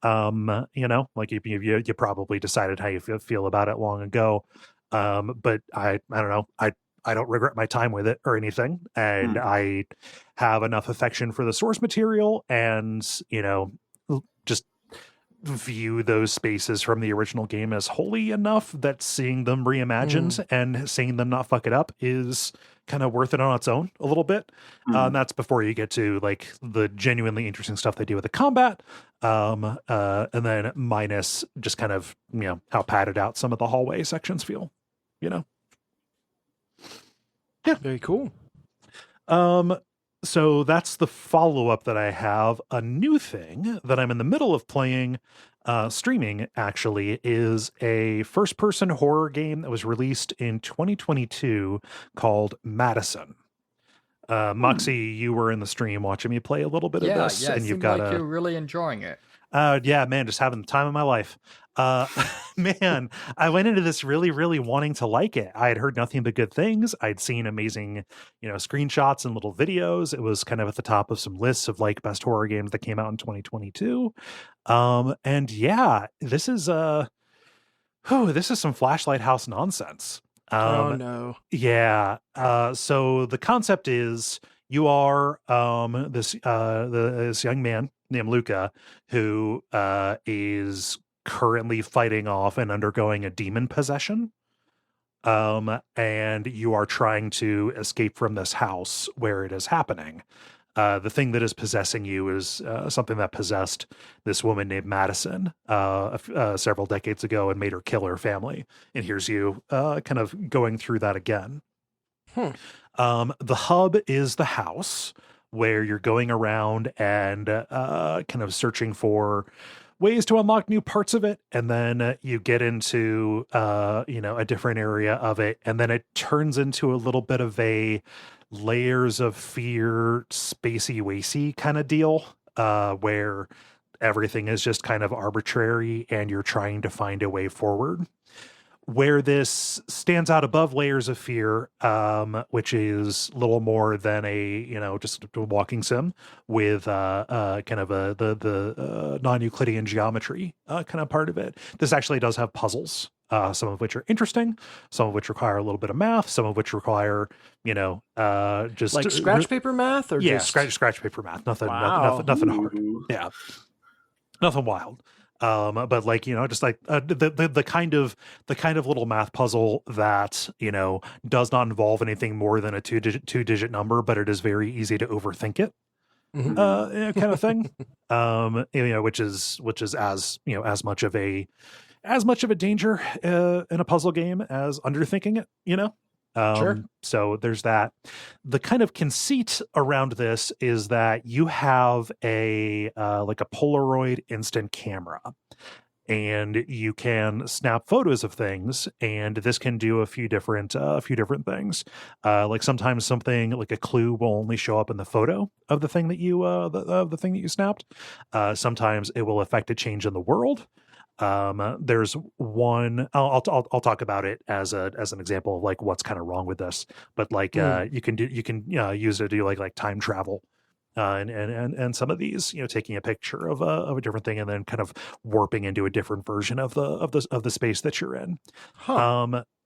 Like you probably decided how you feel about it long ago. But I don't know. I don't regret my time with it or anything. And I have enough affection for the source material and, just view those spaces from the original game as holy enough that seeing them reimagined and seeing them not fuck it up is kind of worth it on its own a little bit. And that's before you get to like the genuinely interesting stuff they do with the combat. And then minus just kind of, how padded out some of the hallway sections feel, Yeah. Very cool. So that's the follow-up that I have. A new thing that I'm in the middle of playing, streaming actually, is a first-person horror game that was released in 2022 called MADiSON. Moxie, you were in the stream watching me play a little bit of this, Yeah, it and you've seemed got like you're really enjoying it. yeah, man, just having the time of my life. Man, I went into this really, really wanting to like it. I had heard nothing but good things. I'd seen amazing, screenshots and little videos. It was kind of at the top of some lists of like best horror games that came out in 2022. And yeah, this is some Flashlight House nonsense. Oh no. Yeah. So the concept is you are this young man named Luca who is currently fighting off and undergoing a demon possession. And you are trying to escape from this house where it is happening. The thing that is possessing you is something that possessed this woman named MADiSON several decades ago and made her kill her family. And here's you kind of going through that again. The hub is the house where you're going around and kind of searching for ways to unlock new parts of it. And then you get into, a different area of it. And then it turns into a little bit of a layers of fear, spacey wacy kind of deal, where everything is just kind of arbitrary and you're trying to find a way forward. Where this stands out above layers of fear, which is little more than just a walking sim with kind of the non-Euclidean geometry kind of part of it. This actually does have puzzles, some of which are interesting, some of which require a little bit of math, some of which require just like scratch paper math, or yeah, just scratch paper math. Nothing, Wow. nothing hard. Yeah, nothing wild. But like, just like the kind of little math puzzle that, does not involve anything more than a two digit number, but it is very easy to overthink it. Kind of thing. Which is as much of a danger in a puzzle game as underthinking it, Sure. So there's that. The kind of conceit around this is that you have a like a Polaroid instant camera, and you can snap photos of things, and this can do a few different things. Like sometimes something like a clue will only show up in the photo of the thing that you the thing that you snapped. Sometimes it will affect a change in the world. There's one I'll talk about it as an example of like what's kind of wrong with this, but like you can use it to do like time travel, and some of these, taking a picture of a different thing and then kind of warping into a different version of the space that you're in.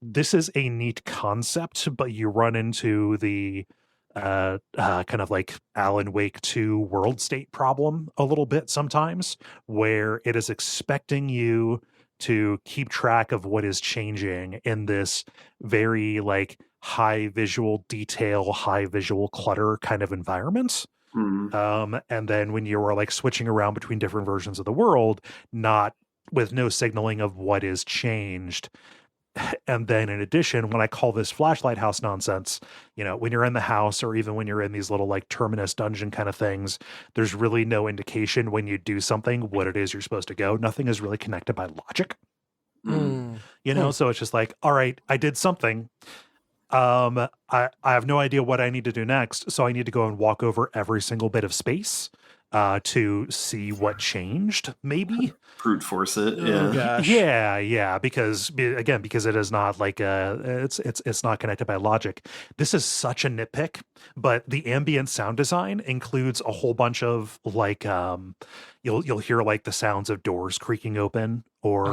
This is a neat concept, but you run into the kind of like Alan Wake 2 world state problem a little bit sometimes, where it is expecting you to keep track of what is changing in this very like high visual detail, high visual clutter kind of environment. And then when you are like switching around between different versions of the world, not with no signaling of what is changed. And then in addition, when I call this flashlight house nonsense, when you're in the house or even when you're in these little like terminus dungeon kind of things, there's really no indication when you do something what it is you're supposed to go. Nothing is really connected by logic. So it's just like, all right, I did something. I have no idea what I need to do next. So I need to go and walk over every single bit of space to see what changed, maybe. Brute force it. Oh, gosh. Yeah, because it is not like it's not connected by logic. This is such a nitpick, but the ambient sound design includes a whole bunch of like you'll hear like the sounds of doors creaking open or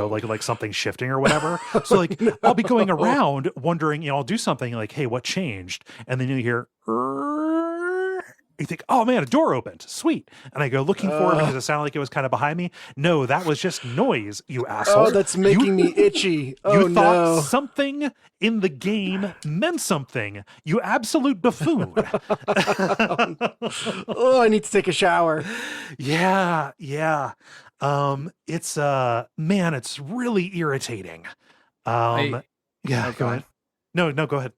like something shifting or whatever. So like I'll be going around wondering, I'll do something like, hey, what changed? And then you hear you think, oh man, a door opened. Sweet. And I go looking for it because it sounded like it was kind of behind me. No, that was just noise, you asshole. Oh, that's making me itchy. You thought something in the game meant something. You absolute buffoon. Oh, I need to take a shower. Yeah. It's man, it's really irritating. Go ahead. No, go ahead.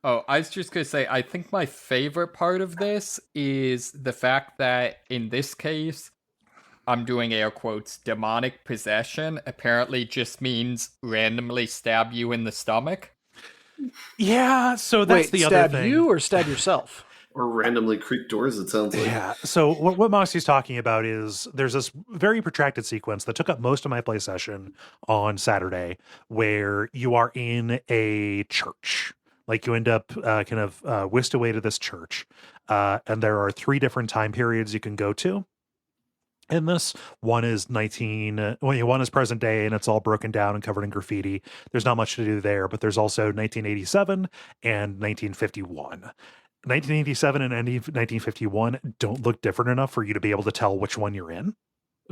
Oh, I was just going to say, I think my favorite part of this is the fact that in this case, I'm doing air quotes, demonic possession apparently just means randomly stab you in the stomach. Yeah, so that's Wait, the other stab thing. you or stab yourself? Or randomly creak doors, it sounds like. Yeah. So what Moxie's talking about is there's this very protracted sequence that took up most of my play session on Saturday where you are in a church. Like you end up whisked away to this church. And there are 3 different time periods you can go to. In this, one is one is present day, and it's all broken down and covered in graffiti. There's not much to do there, but there's also 1987 and 1951. 1987 and 1951 don't look different enough for you to be able to tell which one you're in.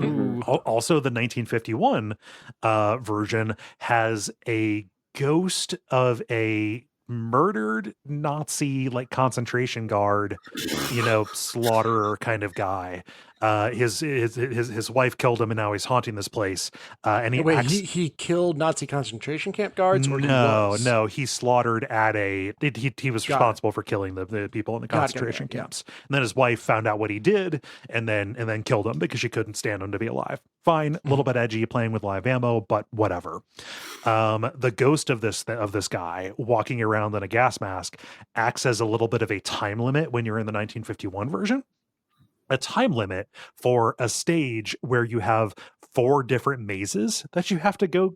Ooh. Also, the 1951 version has a ghost of a murdered Nazi concentration guard, slaughterer kind of guy. His wife killed him, and now he's haunting this place. And he killed Nazi concentration camp guards, or no, he slaughtered at he was responsible for killing the people in the concentration camps. And then his wife found out what he did, and then killed him because she couldn't stand him to be alive. Fine, a little bit edgy, playing with live ammo, but whatever. The ghost of this guy walking around in a gas mask acts as a little bit of a time limit when you're in the 1951 version. A time limit for a stage where you have 4 different mazes that you have to go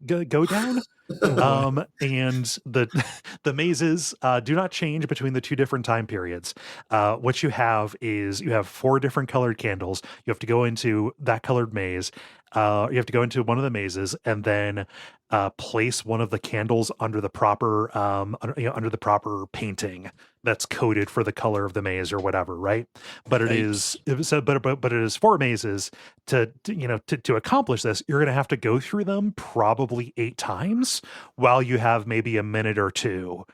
down. And the mazes do not change between the 2 different time periods. What you have is you have 4 different colored candles. You have to go into that colored maze. You have to go into one of the mazes and then place one of the candles under the proper painting that's coded for the color of the maze or whatever, right? But it is 4 mazes. To accomplish this, you're going to have to go through them probably 8 times while you have maybe a minute or 2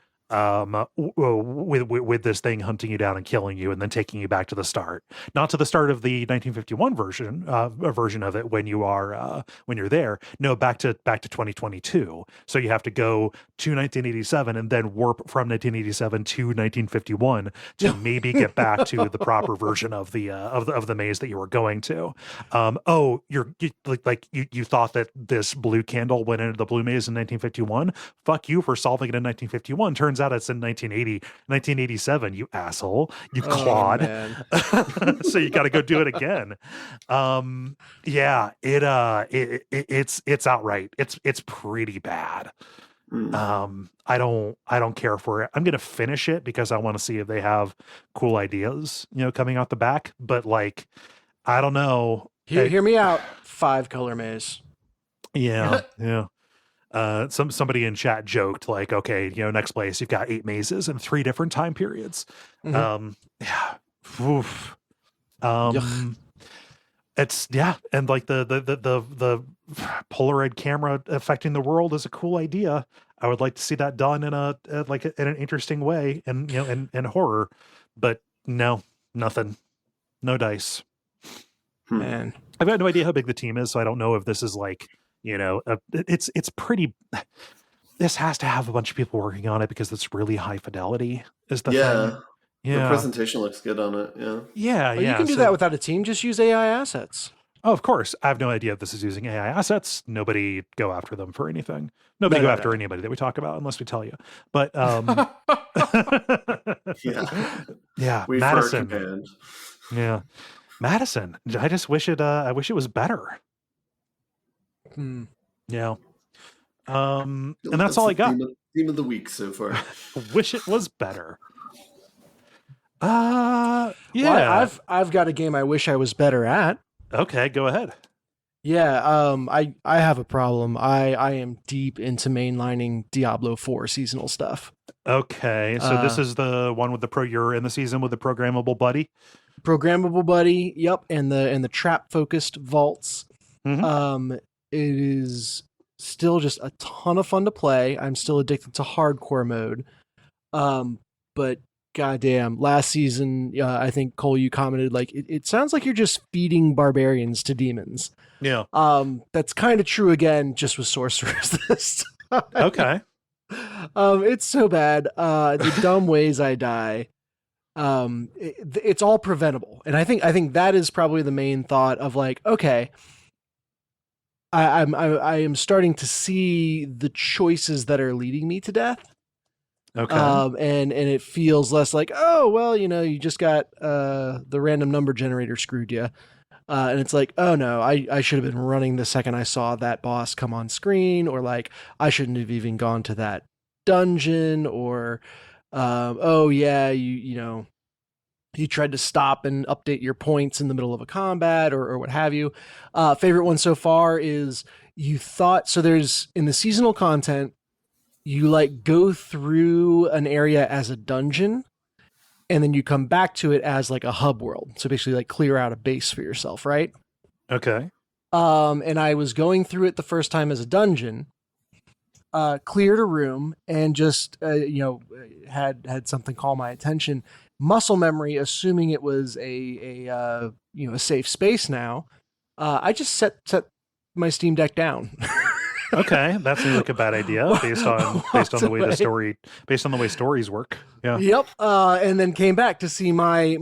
with this thing hunting you down and killing you and then taking you back to the start, not to the start of the 1951 version of it when you're there. No, back to 2022. So you have to go to 1987 and then warp from 1987 to 1951 to maybe get back to the proper version of the maze that you were going to. You thought that this blue candle went into the blue maze in 1951. Fuck you for solving it in 1951. Turns out it's in 1987, you asshole, you clod. So you got to go do it again. It's outright. It's pretty bad. I don't care for it. I'm gonna finish it because I want to see if they have cool ideas, coming out the back. But I don't know. Hear me out. 5 color maze. Yeah. Somebody in chat joked okay, next place you've got 8 mazes and 3 different time periods. Mm-hmm. It's and the Polaroid camera affecting the world is a cool idea. I would like to see that done in an interesting way and and horror, but no, nothing, no dice. Man, I've got no idea how big the team is, so I don't know if this is it's pretty. This has to have a bunch of people working on it because it's really high fidelity. Is the thing. Yeah, the presentation looks good on it. Yeah. You can do that without a team. Just use AI assets. Oh, of course. I have no idea if this is using AI assets. Nobody go after them for anything. Nobody go after anybody that we talk about unless we tell you. But yeah, Wait MADiSON. for our command. Yeah, MADiSON. I just wish it. I wish it was better. Yeah. And that's all I got. Theme of the week so far. Wish it was better. Yeah. Well, I've got a game I wish I was better at. Okay, go ahead. Yeah, I have a problem. I am deep into mainlining Diablo 4 seasonal stuff. Okay, so this is the one with you're in the season with the programmable buddy? Programmable buddy, yep, and the trap focused vaults. Mm-hmm. It is still just a ton of fun to play. I'm still addicted to hardcore mode. But goddamn, last season, I think Kole, you commented it sounds like you're just feeding barbarians to demons. Yeah. That's kind of true again, just with sorcerers this time. Okay. It's so bad. The dumb ways I die. It's all preventable, and I think that is probably the main thought of like, okay, I am starting to see the choices that are leading me to death. Okay. And it feels less like, oh well, you just got the random number generator screwed you. And it's like, oh no, I should have been running the second I saw that boss come on screen, or like I shouldn't have even gone to that dungeon, or oh yeah, you tried to stop and update your points in the middle of a combat, or what have you. Favorite one so far is you thought, so there's in the seasonal content, you like go through an area as a dungeon, and then you come back to it as like a hub world. So basically like clear out a base for yourself, right? Okay. And I was going through it the first time as a dungeon, cleared a room, and just had something call my attention. Muscle memory, assuming it was a safe space now, I just set my Steam Deck down. Okay, that seems like a bad idea based on the way stories work. Yeah. Yep. And then came back to see my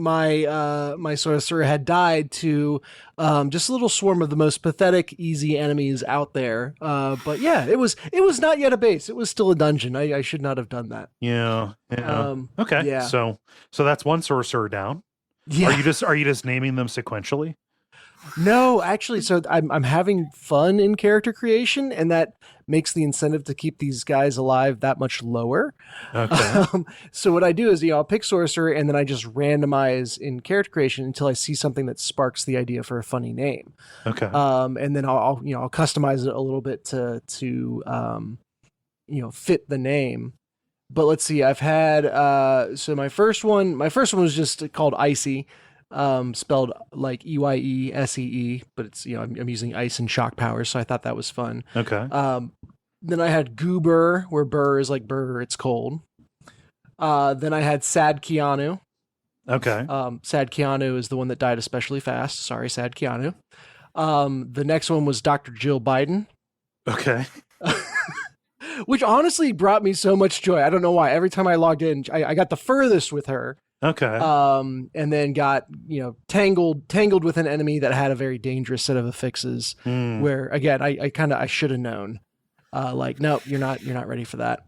sorcerer had died to just a little swarm of the most pathetic, easy enemies out there. But yeah, it was not yet a base. It was still a dungeon. I should not have done that. Yeah. Okay. Yeah. So that's one sorcerer down. Yeah. Are you just naming them sequentially? No, actually, so I'm having fun in character creation, and that makes the incentive to keep these guys alive that much lower. Okay. So what I do is, I'll pick sorcerer, and then I just randomize in character creation until I see something that sparks the idea for a funny name. Okay. And then I'll customize it a little bit to fit the name. But let's see, I've had so my first one was just called Icy. Spelled like EYESEE, but it's I'm using ice and shock powers, so I thought that was fun. Okay. Then I had Goober, where burr is like burr, it's cold. Then I had Sad Keanu. Okay. Sad Keanu is the one that died especially fast. Sorry, Sad Keanu. The next one was Dr. Jill Biden. Okay. Which honestly brought me so much joy. I don't know why. Every time I logged in, I got the furthest with her. Okay. And then got, tangled with an enemy that had a very dangerous set of affixes where again, I should have known, nope, you're not ready for that.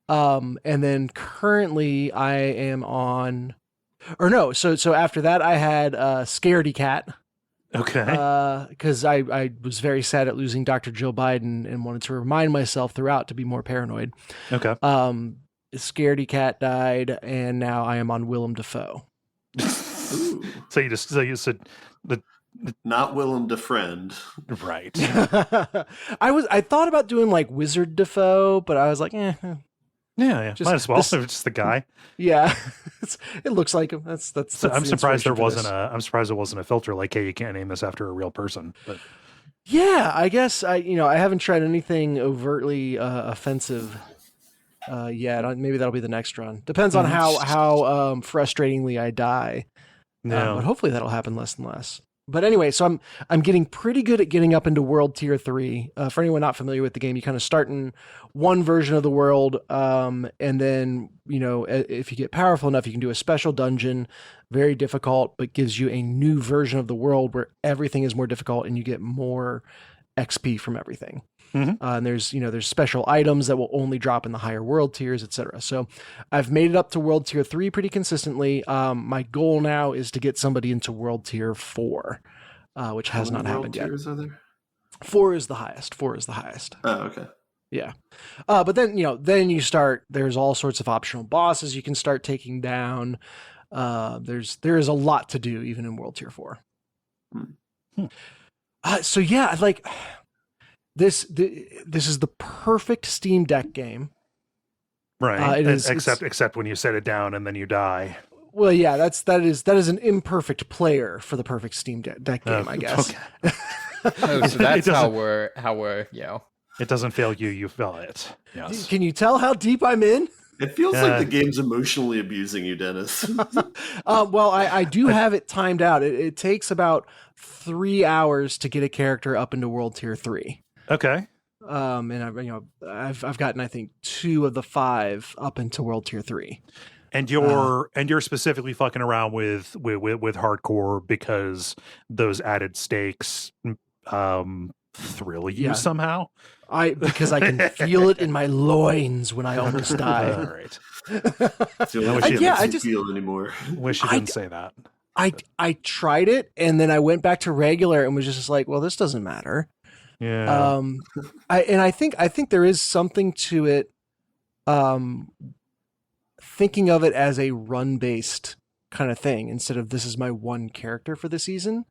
And then currently I am on, or no. So after that I had Scaredy Cat. Okay. Cause I was very sad at losing Dr. Jill Biden and wanted to remind myself throughout to be more paranoid. Okay. Scaredy Cat died, and now I am on Willem Dafoe. So you said the not Willem Defriend, right? I thought about doing like Wizard Dafoe, but I was like, yeah. Might as well. Just the guy. Yeah, it looks like him. That's so I'm surprised there wasn't a filter like, hey, you can't name this after a real person. But yeah, I guess I haven't tried anything overtly offensive. Yeah, maybe that'll be the next run. Depends on how frustratingly I die. No. But hopefully that'll happen less and less. But anyway, so I'm getting pretty good at getting up into World Tier 3. For anyone not familiar with the game, you kind of start in one version of the world, and then if you get powerful enough, you can do a special dungeon, very difficult, but gives you a new version of the world where everything is more difficult and you get more XP from everything. Mm-hmm. And there's special items that will only drop in the higher world tiers, etc. So I've made it up to World Tier 3 pretty consistently. My goal now is to get somebody into World Tier 4, which has not happened yet. Tiers are there? 4 is the highest. Oh, okay. Yeah. But then you start, there's all sorts of optional bosses you can start taking down. There is a lot to do even in World Tier 4. So yeah, like this is the perfect Steam Deck game. Right. Except when you set it down and then you die. Well, yeah, that is an imperfect player for the perfect Steam Deck game, I guess. Okay. So that's how we're It doesn't fail you, you fail it. Yes. Can you tell how deep I'm in? It feels like the game's emotionally abusing you, Dennis. Well, I do have it timed out. It takes about 3 hours to get a character up into World Tier 3. Okay. And I've gotten I think 2 of the 5 up into World Tier 3. And you're specifically fucking around with hardcore because those added stakes thrill you somehow. Because I can feel it in my loins when I almost die. All right. I just feel anymore. Wish you didn't say that. I tried it and then I went back to regular and was just like, well, this doesn't matter. Yeah. I think there is something to it. Thinking of it as a run-based kind of thing instead of this is my one character for the season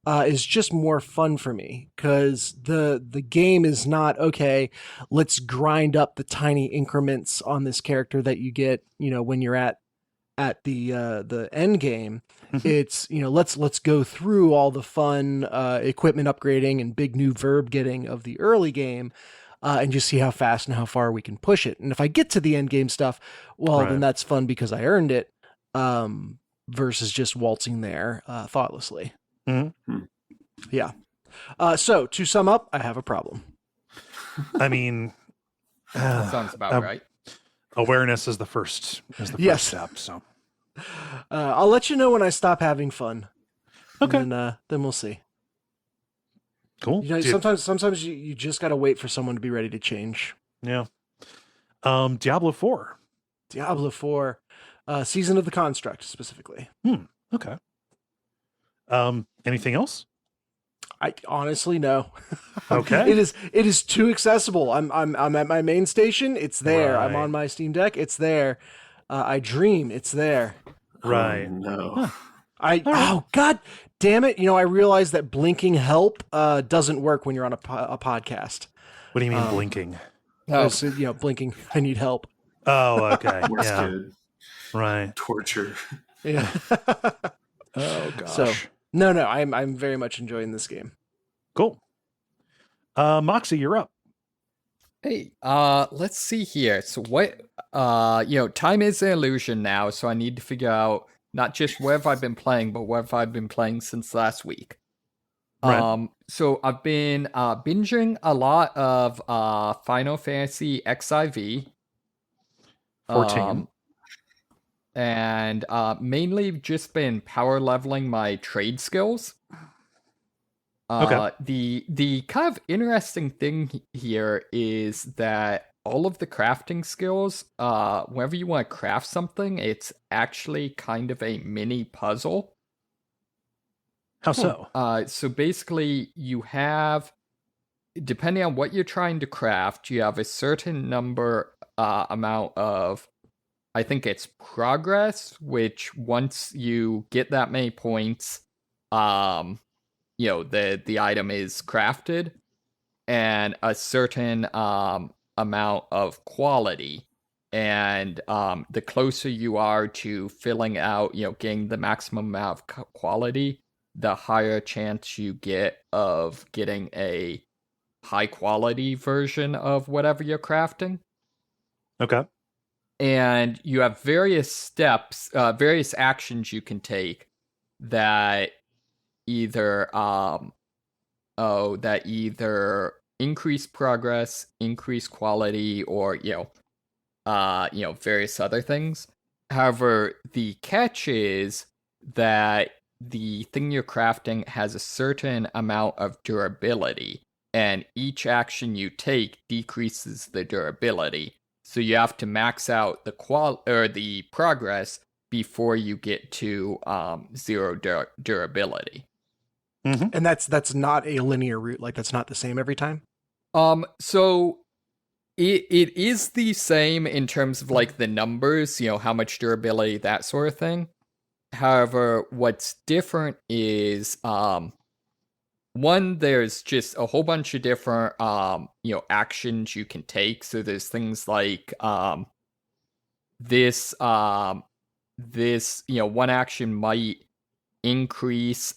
is just more fun for me because the game is not, okay, let's grind up the tiny increments on this character that you get, when you're at the end game. It's, let's go through all the fun equipment upgrading and big new verb getting of the early game. And just see how fast and how far we can push it. And if I get to the end game stuff, then that's fun because I earned it, versus just waltzing there thoughtlessly. Mm-hmm. Yeah. So to sum up, I have a problem. I mean, that sounds about right. Awareness is the first step. So I'll let you know when I stop having fun. Okay. And then we'll see. Cool. Sometimes you just got to wait for someone to be ready to change. Yeah. Diablo 4. Diablo 4, Season of the Construct specifically. Okay. Anything else? I honestly no. Okay. It is too accessible. I'm at my main station. It's there. Right. I'm on my Steam Deck. It's there. I dream. It's there. Right. Oh, no. Huh. Oh God damn it! I realized that blinking help doesn't work when you're on a podcast. What do you mean blinking? So, blinking. I need help. Oh, okay. That's Yeah. good. Right. Torture. Yeah. Oh gosh. So no, I'm very much enjoying this game. Cool. Moxie, you're up. Hey, let's see here. So what, time is an illusion now, so I need to figure out not just what have I been playing, but what have I been playing since last week. Right. So I've been binging a lot of Final Fantasy XIV. 14. And mainly just been power leveling my trade skills. Okay. The kind of interesting thing here is that all of the crafting skills, whenever you want to craft something, it's actually kind of a mini puzzle. How so? So basically you have, depending on what you're trying to craft, you have a certain amount of, I think it's progress, which once you get that many points, the item is crafted, and a certain amount of quality. And the closer you are to filling out, getting the maximum amount of quality, the higher chance you get of getting a high quality version of whatever you're crafting. Okay. And you have various steps, various actions you can take that either increase progress, increase quality, or various other things. However, the catch is that the thing you're crafting has a certain amount of durability, and each action you take decreases the durability. So you have to max out the progress before you get to 0 durability. Mm-hmm. And that's not a linear route. Like that's not the same every time. So it is the same in terms of like the numbers, how much durability, that sort of thing. However, what's different is one, there's just a whole bunch of different actions you can take. So there's things like this one action might increase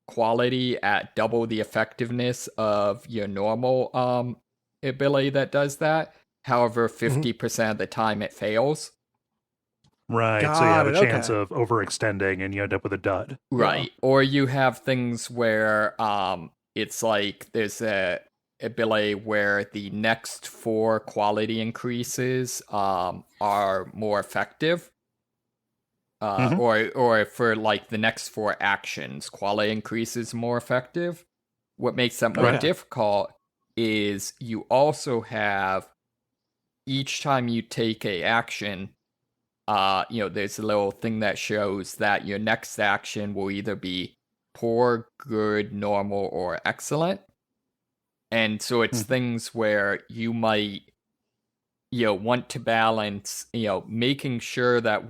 quality at double the effectiveness of your normal ability that does that. However, 50% of the time it fails. Right. So you have a chance of overextending and you end up with a dud. Right. Yeah. Or you have things where it's like there's a ability where the next 4 quality increases are more effective. Or for like the next 4 actions, quality increases more effective. What makes that more difficult is you also have, each time you take a action, there's a little thing that shows that your next action will either be poor, good, normal, or excellent. And so it's things where you might, want to balance, making sure that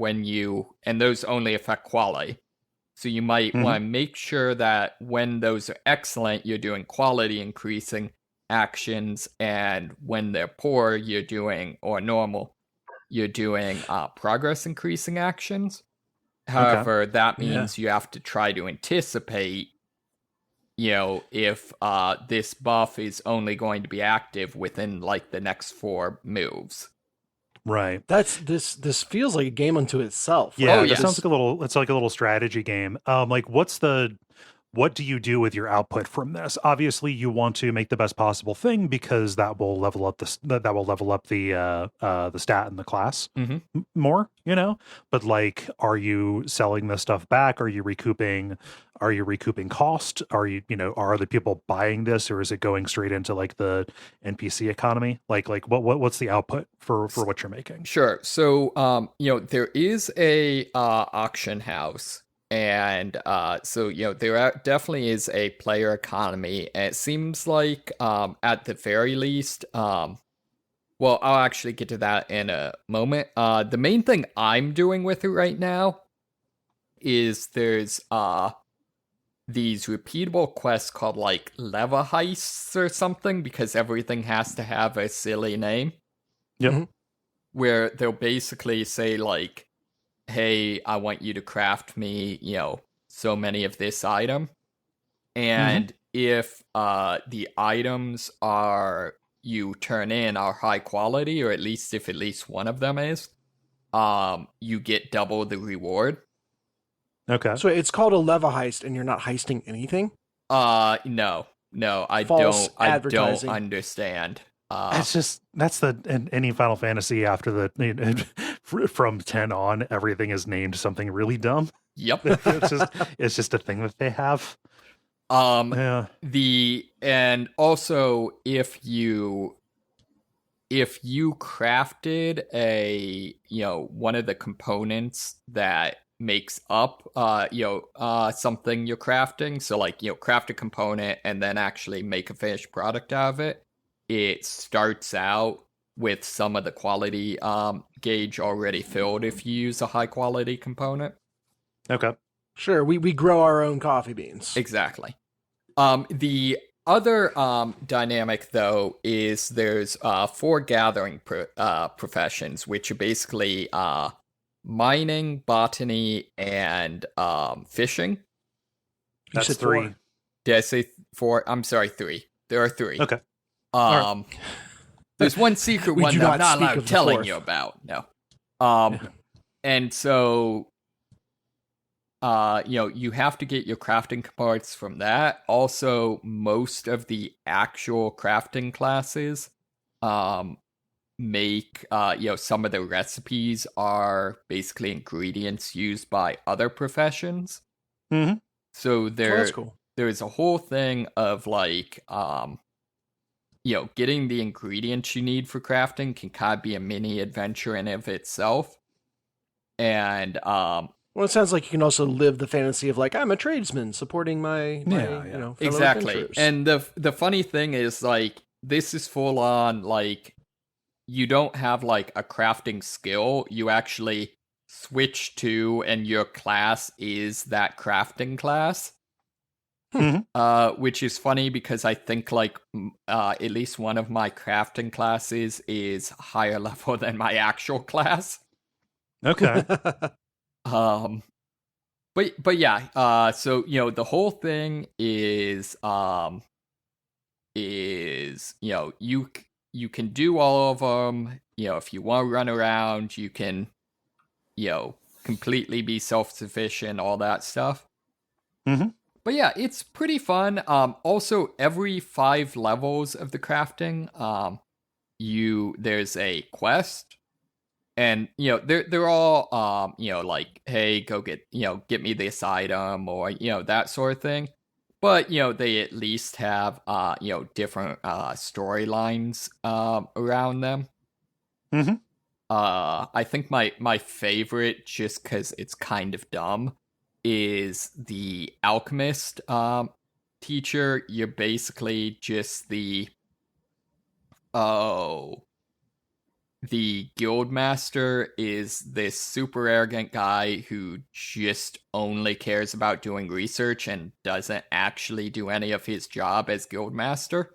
and those only affect quality. So you might want to make sure that when those are excellent, you're doing quality increasing actions, and when they're poor, or normal, you're doing progress increasing actions. However, that means you have to try to anticipate, if this buff is only going to be active within like the next 4 moves. Right. This feels like a game unto itself. Yeah, this sounds like it's like a little strategy game. Like what do you do with your output from this? Obviously, you want to make the best possible thing because that will level up the stat in the class more, But like, are you selling this stuff back? Are you recouping cost? Are are other people buying this, or is it going straight into like the NPC economy? Like what's the output for what you're making? Sure. So there is a auction house. And so, there definitely is a player economy. And it seems like, at the very least, well, I'll actually get to that in a moment. The main thing I'm doing with it right now is there's these repeatable quests called like leva heists or something, because everything has to have a silly name. Yep. Where they'll basically say like, hey, I want you to craft me, so many of this item. And if the items you turn in are high quality, or at least if at least one of them is, you get double the reward. Okay. So it's called a leva heist, and you're not heisting anything? No, I don't understand. That's any Final Fantasy after the from 10 on, everything is named something really dumb. Yep. it's just a thing that they have. And also if you crafted one of the components that makes up something you're crafting, so like craft a component and then actually make a finished product out of it, it starts out with some of the quality gauge already filled if you use a high quality component. Okay. Sure, we grow our own coffee beans. Exactly. The other dynamic, though, is there's 4 gathering professions, which are basically mining, botany, and fishing. That's 3. Did I say 4? I'm sorry, 3. There are 3. Okay. There's one secret one that I'm not allowed telling you about. No. And so, you have to get your crafting parts from that. Also, most of the actual crafting classes make, some of the recipes are basically ingredients used by other professions. So that's cool. There's a whole thing of like, getting the ingredients you need for crafting can kind of be a mini adventure in of itself. And well, it sounds like you can also live the fantasy of like, I'm a tradesman supporting my fellow exactly. adventurers. And the funny thing is like, this is full on like, you don't have like a crafting skill. You actually switch to, and your class is that crafting class. Which is funny because I think like at least one of my crafting classes is higher level than my actual class. Okay. But yeah, so the whole thing is you can do all of them. If you want to run around, you can completely be self-sufficient, all that stuff. But yeah, it's pretty fun. Also, every 5 levels of the crafting, there's a quest, and they're all like, hey, go get me this item, or that sort of thing. But they at least have different storylines around them. Mm-hmm. I think my favorite, just because it's kind of dumb, is the alchemist teacher. You're basically just the guild master is this super arrogant guy who just only cares about doing research and doesn't actually do any of his job as guild master.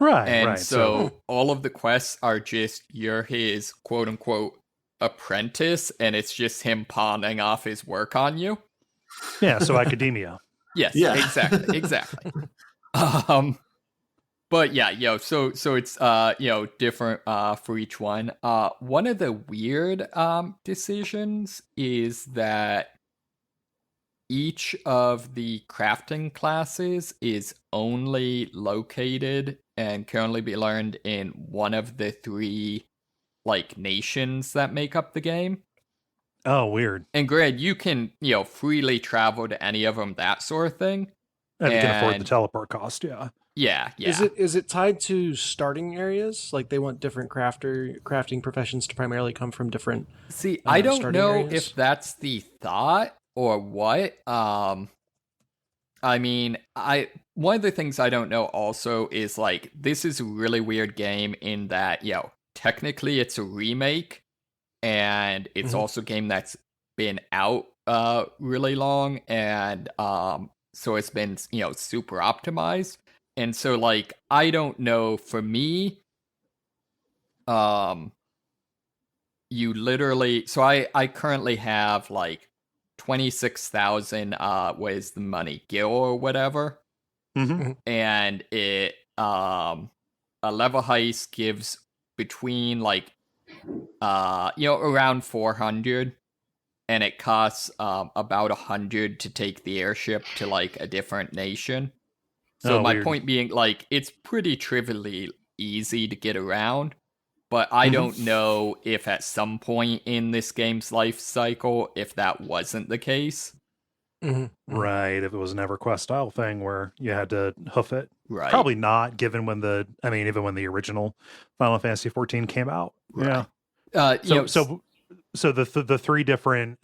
Right, And right. so all of the quests are just, you're his quote unquote apprentice, and it's just him pawning off his work on you. Yeah, so academia. Yes, Yeah. exactly. But yeah, so it's different for each one. One of the weird decisions is that each of the crafting classes is only located and can only be learned in one of the 3 nations that make up the game. Oh, weird. And granted, you can freely travel to any of them, that sort of thing. If you can afford the teleport cost, yeah. Yeah. Is it tied to starting areas? Like they want different crafting professions to primarily come from different. See, I don't know areas? if that's the thought or what. I mean, one of the things I don't know also is this is a really weird game in that technically it's a remake, and it's also a game that's been out really long, and so it's been super optimized. And so I don't know, for me, you literally, so I currently have 26,000 what is the money, gil or whatever. Mm-hmm. And it a level heist gives between around 400, and it costs about 100 to take the airship to a different nation. So my point being, it's pretty trivially easy to get around, but I don't know if at some point in this game's life cycle, if that wasn't the case. Right, if it was an EverQuest style thing where you had to hoof it. Right. Probably not, given when even when the original Final Fantasy 14 came out. Right. Yeah. So the three different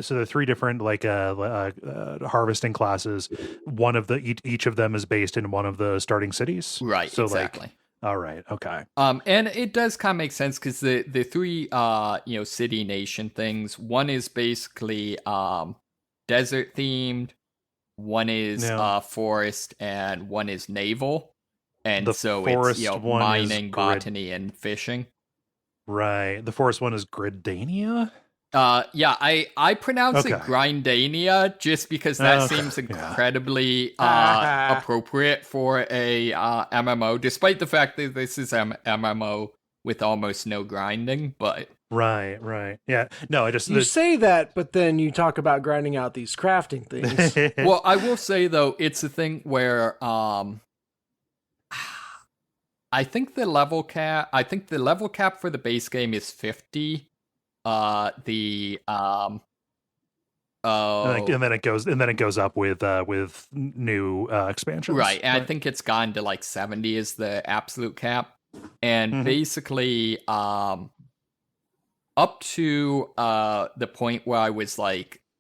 harvesting classes, one of each of them is based in one of the starting cities. Right. So exactly. All right. Okay. And it does kind of make sense because the 3 city nation things, one is basically desert themed, one is forest, and one is naval. And so it's mining, botany, and fishing. Right. The forest one is Gridania. Yeah, I pronounce it Grindania just because that seems incredibly appropriate for a MMO, despite the fact that this is an MMO with almost no grinding. But right, yeah. No, you say that, but then you talk about grinding out these crafting things. Well, I will say though, it's a thing where I think the level cap for the base game is 50. And then it goes up with new expansions. Right. And I think it's gone to 70 is the absolute cap. And basically up to the point where I was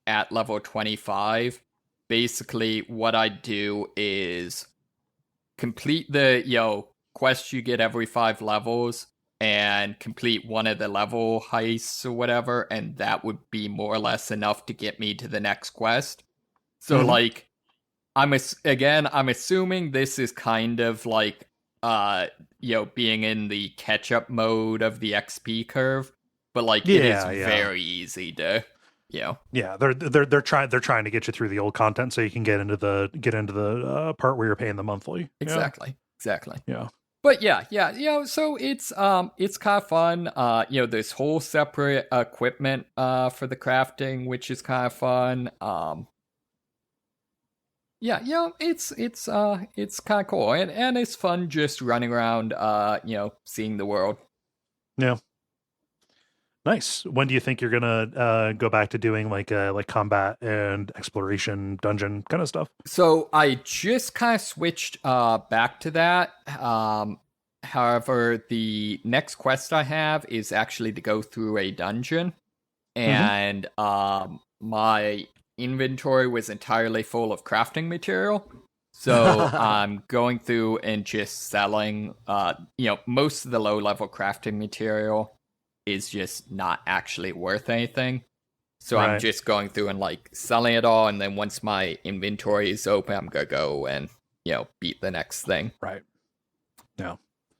at level 25, basically what I do is complete the quest you get every 5 levels and complete one of the level heists or whatever, and that would be more or less enough to get me to the next quest. So I'm assuming this is kind of being in the catch-up mode of the XP curve, but it is very easy to Yeah, they're trying to get you through the old content so you can get into the part where you're paying the monthly. Exactly. Yeah. But so it's kind of fun. There's whole separate equipment for the crafting, which is kind of fun. Yeah, it's kind of cool, and it's fun just running around, seeing the world. Yeah. Nice. When do you think you're gonna go back to doing like combat and exploration dungeon kind of stuff? So I just kind of switched back to that. However, the next quest I have is actually to go through a dungeon, and my inventory was entirely full of crafting material. So I'm going through and just selling, most of the low level crafting material is just not actually worth anything. So I'm just going through and like selling it all, and then once my inventory is open, I'm gonna go and beat the next thing. Right. Yeah.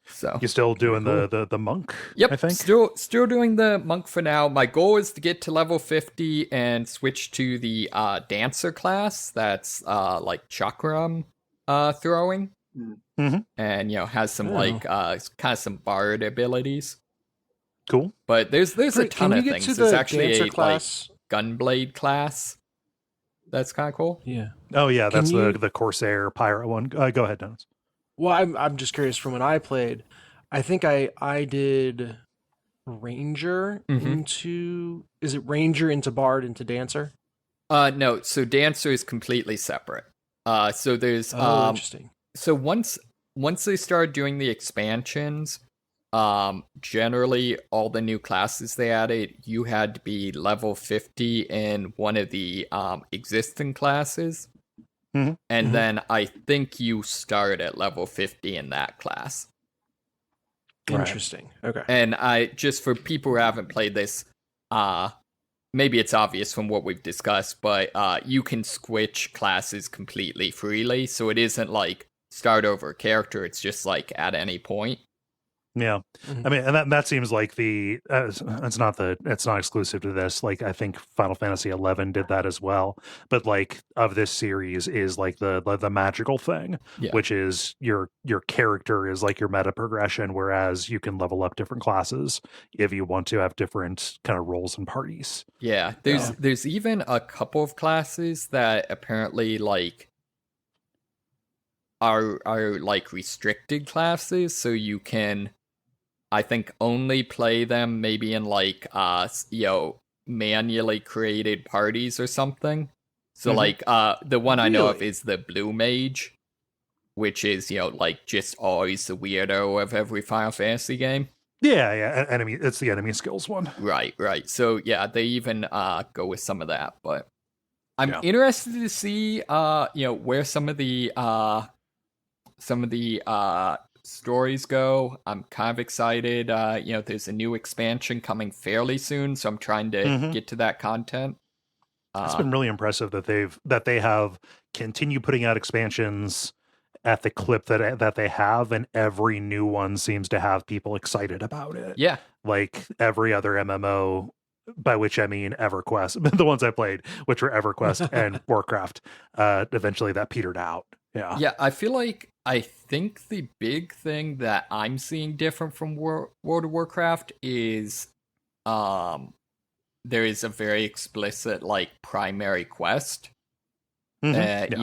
So you still doing the monk? Yep. I think still doing the monk for now. My goal is to get to level 50 and switch to the dancer class. That's like chakram throwing, and has some kind of some bard abilities. Cool. But there's a ton of things. There's actually a class? gunblade class. That's kind of cool. Yeah. Oh yeah, that's the Corsair pirate one. Go ahead, Dennis. Well, I'm just curious. From when I played, I think I did ranger into. Is it ranger into bard into dancer? No. So dancer is completely separate. So there's interesting. So once they started doing the expansions, generally all the new classes they added, you had to be level 50 in one of the existing classes. And then I think you start at level 50 in that class. Interesting. Okay. And I just for people who haven't played this, maybe it's obvious from what we've discussed, but you can switch classes completely freely. So it isn't like start over a character. It's just like at any point. Yeah, I mean, and that seems like it's not exclusive to this. Like, I think Final Fantasy XI did that as well. But like of this series is like the magical thing, which is your character is like your meta progression, whereas you can level up different classes if you want to have different kind of roles and parties. Yeah, there's even a couple of classes that apparently like are like restricted classes, so you can, I think, only play them maybe in like manually created parties or something. So like the one I know of is the blue mage, which is like just always the weirdo of every Final Fantasy game. Yeah, it's the enemy skills one. Right. So yeah, they even go with some of that, but I'm interested to see where some of the stories go. I'm kind of excited. There's a new expansion coming fairly soon, so I'm trying to get to that content. It's been really impressive that they have continued putting out expansions at the clip that they have, and every new one seems to have people excited about it. Yeah, like every other MMO, by which I mean EverQuest, the ones I played, which were EverQuest and Warcraft. Eventually, that petered out. Yeah. I think the big thing that I'm seeing different from World of Warcraft is there is a very explicit like primary quest. And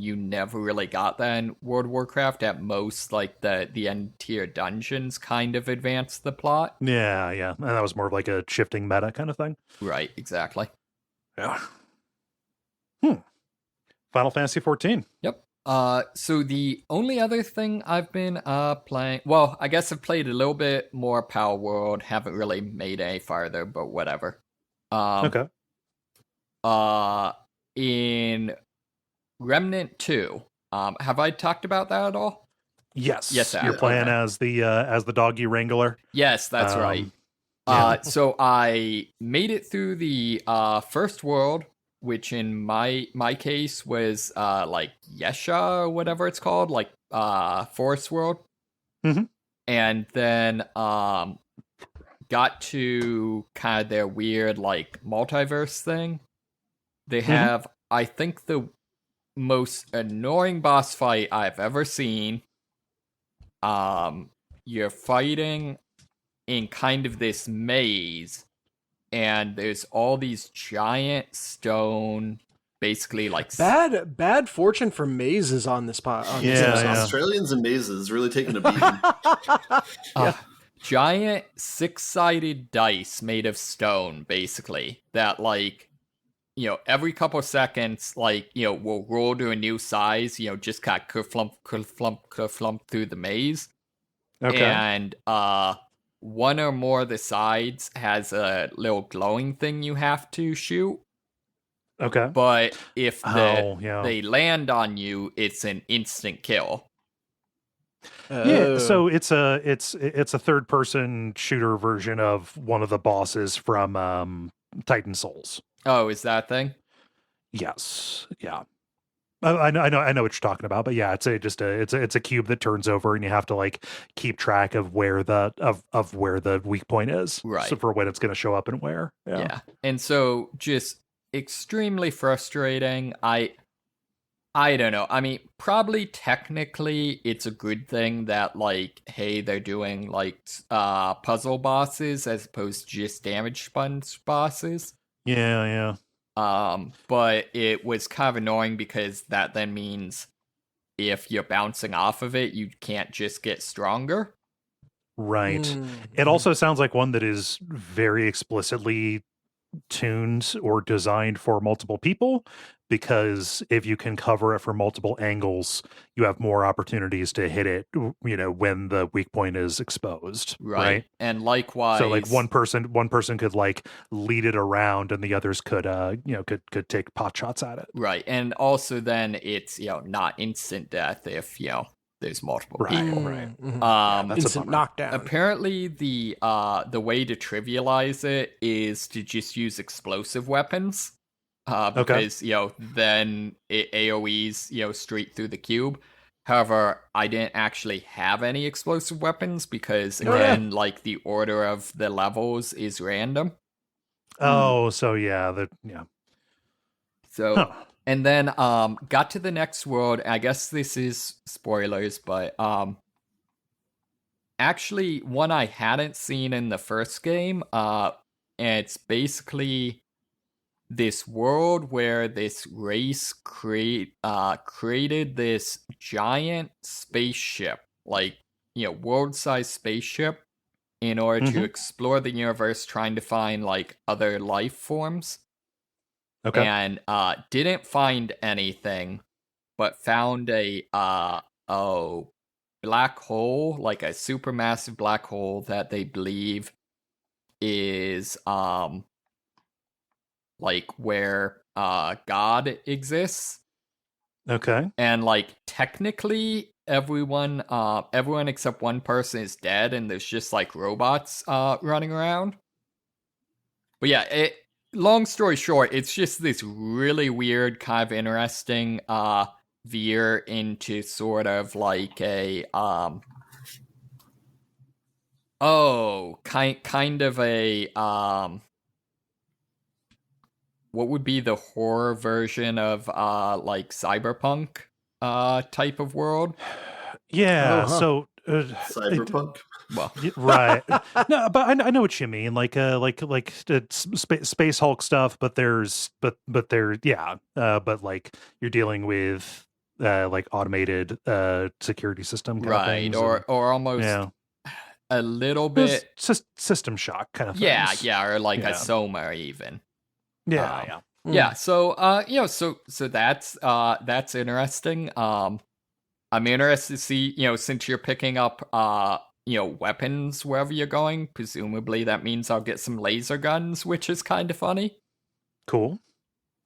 you never really got that in World of Warcraft. At most, like the end tier dungeons kind of advance the plot. Yeah, and that was more of like a shifting meta kind of thing. Right, exactly. Yeah. Final Fantasy 14. Yep. So the only other thing I've been playing, well, I guess I've played a little bit more Power World. Haven't really made any farther, but whatever. Okay. In Remnant 2, have I talked about that at all? Yes. You're playing as the doggy wrangler. Yes, that's right. So I made it through the first world, which in my case was like Yesha or whatever it's called, like Forest World. And then got to kind of their weird like multiverse thing. They have, I think, the most annoying boss fight I've ever seen. You're fighting in kind of this maze, and there's all these giant stone basically like Bad fortune for mazes on this pot. On this Yeah, episode. yeah. Australians and mazes really taking a beating. giant 6-sided dice made of stone, basically, that like, every couple seconds, like, will roll to a new size, just kind of kerflump through the maze. Okay. And one or more of the sides has a little glowing thing you have to shoot. Okay. But if yeah. they land on you, it's an instant kill. Yeah, so it's a third person shooter version of one of the bosses from Titan Souls. Oh, is that a thing? Yes. Yeah. I know what you're talking about, but yeah, it's a cube that turns over, and you have to like keep track of where the weak point is, right? So for when it's going to show up and where. Yeah, and so just extremely frustrating. I don't know. I mean, probably technically it's a good thing that like, hey, they're doing like puzzle bosses as opposed to just damage sponge bosses. Yeah. But it was kind of annoying because that then means if you're bouncing off of it, you can't just get stronger. Right. It also sounds like one that is very explicitly tuned or designed for multiple people, because if you can cover it from multiple angles, you have more opportunities to hit it, when the weak point is exposed. Right. And likewise, so like one person could like lead it around, and the others could could take pot shots at it. Right. And also then it's not instant death if there's multiple people. Right. Mm-hmm. That's instant knockdown. Apparently the way to trivialize it is to just use explosive weapons. Because then it AoEs straight through the cube. However, I didn't actually have any explosive weapons because again, like the order of the levels is random. Oh, so So and then got to the next world. I guess this is spoilers, but actually one I hadn't seen in the first game. And it's basically this world where this race created this giant spaceship, like world-sized spaceship, in order to explore the universe, trying to find like other life forms. Okay. And didn't find anything, but found a black hole, like a supermassive black hole that they believe is like where God exists. Okay. And like technically everyone except one person is dead, and there's just like robots running around. But yeah, long story short, it's just this really weird, kind of interesting veer into sort of like a kind of a what would be the horror version of like cyberpunk type of world? Yeah. So Cyberpunk. Well, right. No, but I know what you mean. Like Space Hulk stuff, but there's but like you're dealing with like automated security system kind of things, or almost a little bit system shock kind of things. Yeah, or like a Soma even. Yeah. So so that's interesting. I'm interested to see, since you're picking up weapons wherever you're going, presumably that means I'll get some laser guns, which is kind of funny. Cool.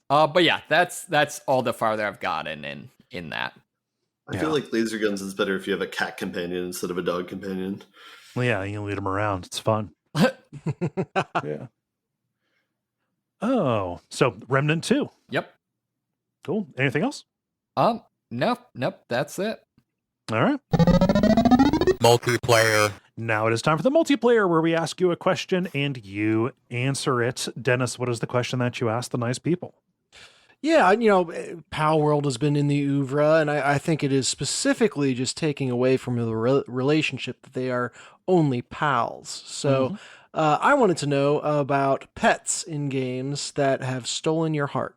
But yeah, that's all the farther I've gotten in that. I feel like laser guns is better if you have a cat companion instead of a dog companion. Well, yeah, you can lead them around. It's fun. Yeah. Oh, so Remnant 2. Yep. Cool. Anything else? Nope. That's it. All right. Multiplayer. Now it is time for the multiplayer, where we ask you a question and you answer it. Dennis, what is the question that you asked the nice people? Yeah, Pal World has been in the oeuvre, and I think it is specifically just taking away from the relationship that they are only pals. So I wanted to know about pets in games that have stolen your heart.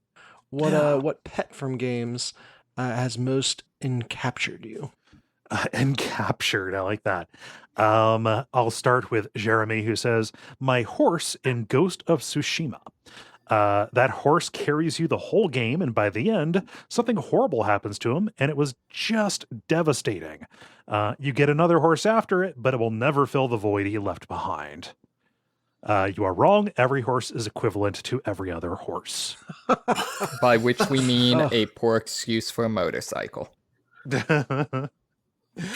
What pet from games has most encaptured you? Encaptured, I like that. I'll start with Jeremy, who says, "My horse in Ghost of Tsushima. That horse carries you the whole game, and by the end, something horrible happens to him, and it was just devastating. You get another horse after it, but it will never fill the void he left behind." You are wrong. Every horse is equivalent to every other horse. By which we mean a poor excuse for a motorcycle.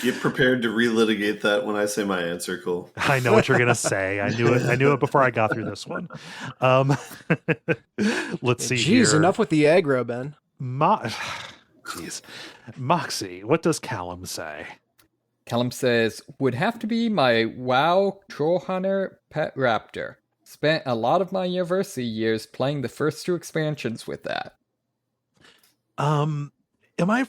Get prepared to relitigate that when I say my answer, Cole. I know what you're gonna say. I knew it. I knew it before I got through this one. Let's see. Jeez, here. enough with the aggro, Ben. Jeez, Moxie. What does Callum say? Callum says, "Would have to be my WoW Troll Hunter Pet Raptor. Spent a lot of my university years playing the first 2 expansions with that." Am I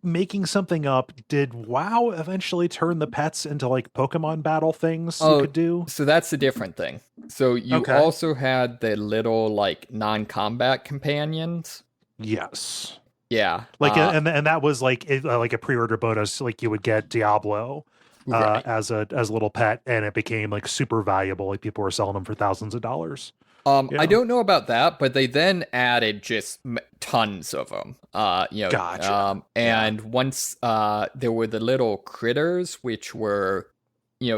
making something up? Did WoW eventually turn the pets into like Pokemon battle things you could do? So that's a different thing. So you also had the little like non-combat companions. Yes. Yeah. Like and that was like a pre-order bonus, like you would get Diablo Right. as a little pet, and it became like super valuable. Like people were selling them for thousands of dollars. Yeah. Yeah. I don't know about that, but they then added just tons of them. Gotcha. And once there were the little critters, which were,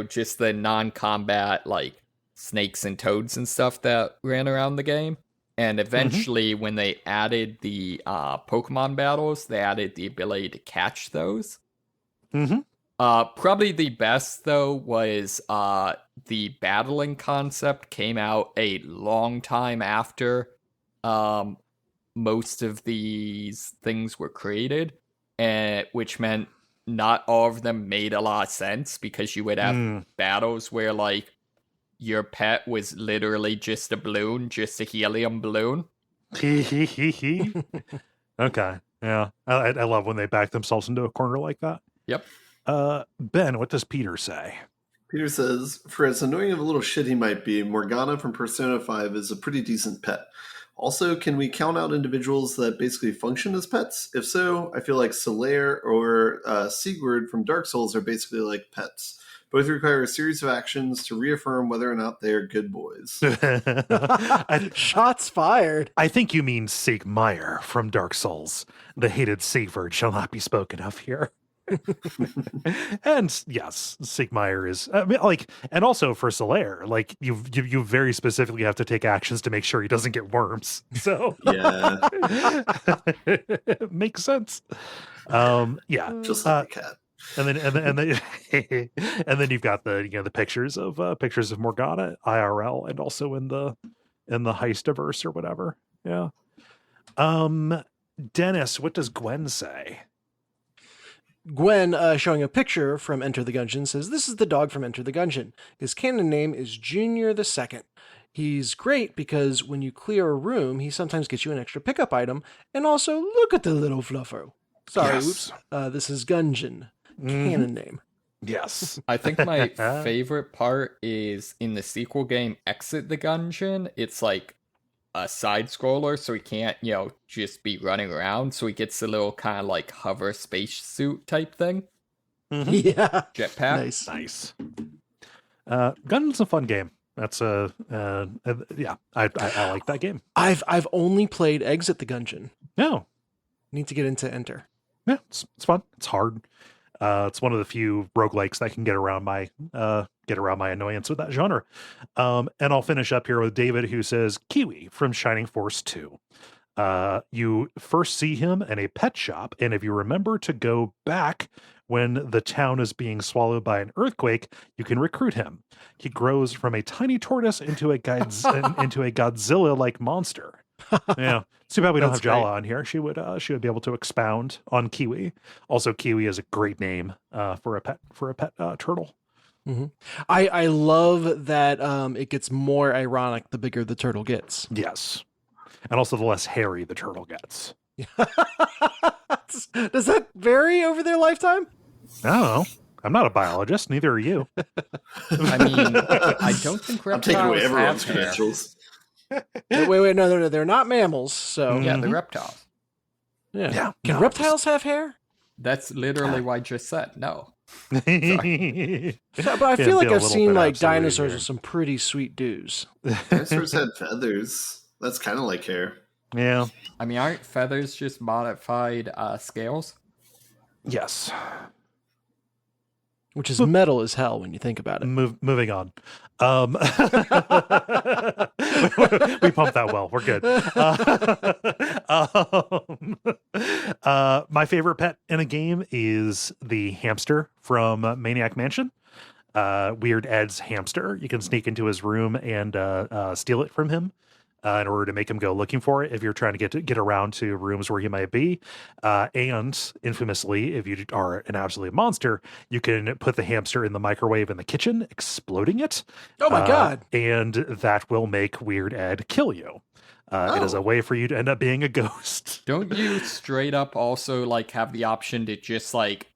just the non-combat like snakes and toads and stuff that ran around the game. And eventually, when they added the Pokemon battles, they added the ability to catch those. Mm-hmm. Probably the best, though, was the battling concept came out a long time after most of these things were created, which meant not all of them made a lot of sense, because you would have battles where, like, your pet was literally just a balloon, just a helium balloon. Okay. Yeah. I love when they back themselves into a corner like that. Yep. Ben, what does Peter say? Peter says, "For as annoying of a little shit he might be, Morgana from Persona 5 is a pretty decent pet. Also, can we count out individuals that basically function as pets? If so, I feel like Solaire or Sigurd from Dark Souls are basically like pets. Both require a series of actions to reaffirm whether or not they are good boys." Shots fired. I think you mean Sigmire from Dark Souls. The hated Sigurd shall not be spoken of here. And yes, Sigmire is and also for Solaire, like you very specifically have to take actions to make sure he doesn't get worms. So Yeah. makes sense. Yeah, Just like a cat. and then and then you've got the pictures of Morgana IRL and also in the Heistiverse or whatever. Yeah. Dennis, what does Gwen say? Gwen, showing a picture from Enter the Gungeon, says, "This is the dog from Enter the Gungeon. His canon name is Junior the Second. He's great because when you clear a room, he sometimes gets you an extra pickup item. And also, look at the little fluffer. Sorry, Yes. oops. This is Gungeon. Canon name." Yes. I think my favorite part is in the sequel game, Exit the Gungeon. It's like a side scroller, so he can't, just be running around. So he gets a little kind of like hover spacesuit type thing. Yeah. Jetpack. Nice. Gun's a fun game. That's I like that game. I've only played Exit the Gungeon. No. Need to get into Enter. Yeah, it's fun. It's hard. It's one of the few roguelikes that can get around my annoyance with that genre. And I'll finish up here with David, who says Kiwi from Shining Force 2. You first see him in a pet shop, and if you remember to go back when the town is being swallowed by an earthquake, you can recruit him. He grows from a tiny tortoise into a Godzilla-like monster. Yeah, too bad we don't have That's Jala great. on here. She would be able to expound on Kiwi. Also, Kiwi is a great name for a pet turtle. Mm-hmm. I love that it gets more ironic the bigger the turtle gets. Yes, and also the less hairy the turtle gets. Does that vary over their lifetime? I don't know. I'm not a biologist. Neither are you. I mean, I don't think I'm taking away reptiles everyone's have hair. credentials. Wait, no, they're not mammals. So Yeah, the reptiles. yeah. Can no, reptiles have hair? That's literally what I just said. No. But I feel like I've seen like dinosaurs with some pretty sweet dudes. Dinosaurs had feathers. That's kind of like hair. Yeah. I mean, aren't feathers just modified scales? Yes. Which is metal as hell when you think about it. Moving on. We pumped that well. We're good. My favorite pet in a game is the hamster from Maniac Mansion. Weird Ed's hamster. You can sneak into his room and steal it from him. In order to make him go looking for it if you're trying to get around to rooms where he might be. And infamously, if you are an absolute monster, you can put the hamster in the microwave in the kitchen, exploding it. Oh my God. And that will make Weird Ed kill you. It is a way for you to end up being a ghost. Don't you straight up also like have the option to just like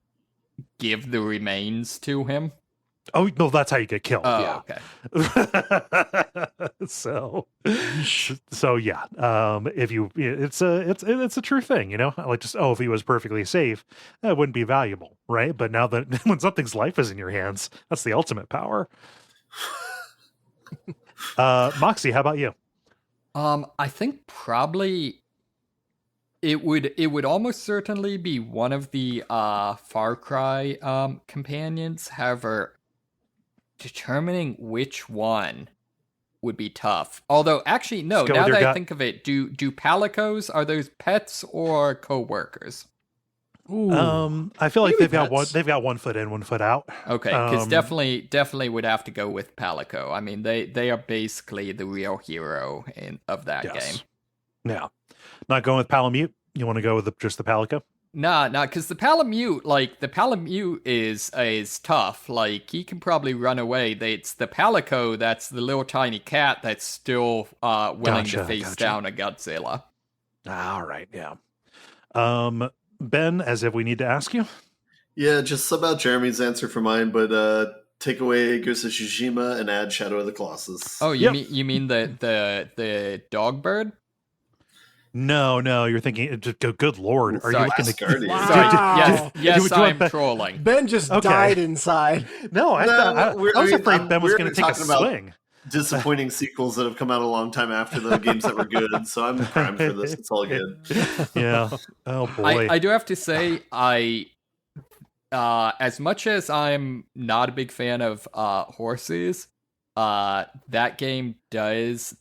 give the remains to him? Oh no, that's how you get killed. Oh, yeah. Okay. so yeah. If you, it's a true thing, you know. Like just if he was perfectly safe, that wouldn't be valuable, right? But now that when something's life is in your hands, that's the ultimate power. Moxie, how about you? I think probably it would almost certainly be one of the Far Cry companions. However, determining which one would be tough. Although, actually, no. Now that I think of it, do palicos, are those pets or co-workers? Ooh. I feel like they've got 1 foot in, 1 foot out. Okay, because definitely would have to go with palico. I mean, they are basically the real hero of that game. Yeah, not going with Palamute. You want to go with just the palico? Nah, because the Palamute is tough. Like, he can probably run away. It's the Palico that's the little tiny cat that's still willing to face down a Godzilla. All right, yeah. Ben, as if we need to ask you? Yeah, just sub out Jeremy's answer for mine, but take away Ghost of Tsushima and add Shadow of the Colossus. Oh, you mean the dog bird? No, you're thinking. Good Lord, are you looking to? Wow. Yes, I'm trolling. Ben just died inside. No, I was afraid Ben was going to take a swing. Disappointing sequels that have come out a long time after the games that were good, so I'm primed for this. It's all good. Yeah. Oh boy. I do have to say, as much as I'm not a big fan of horses, that game does.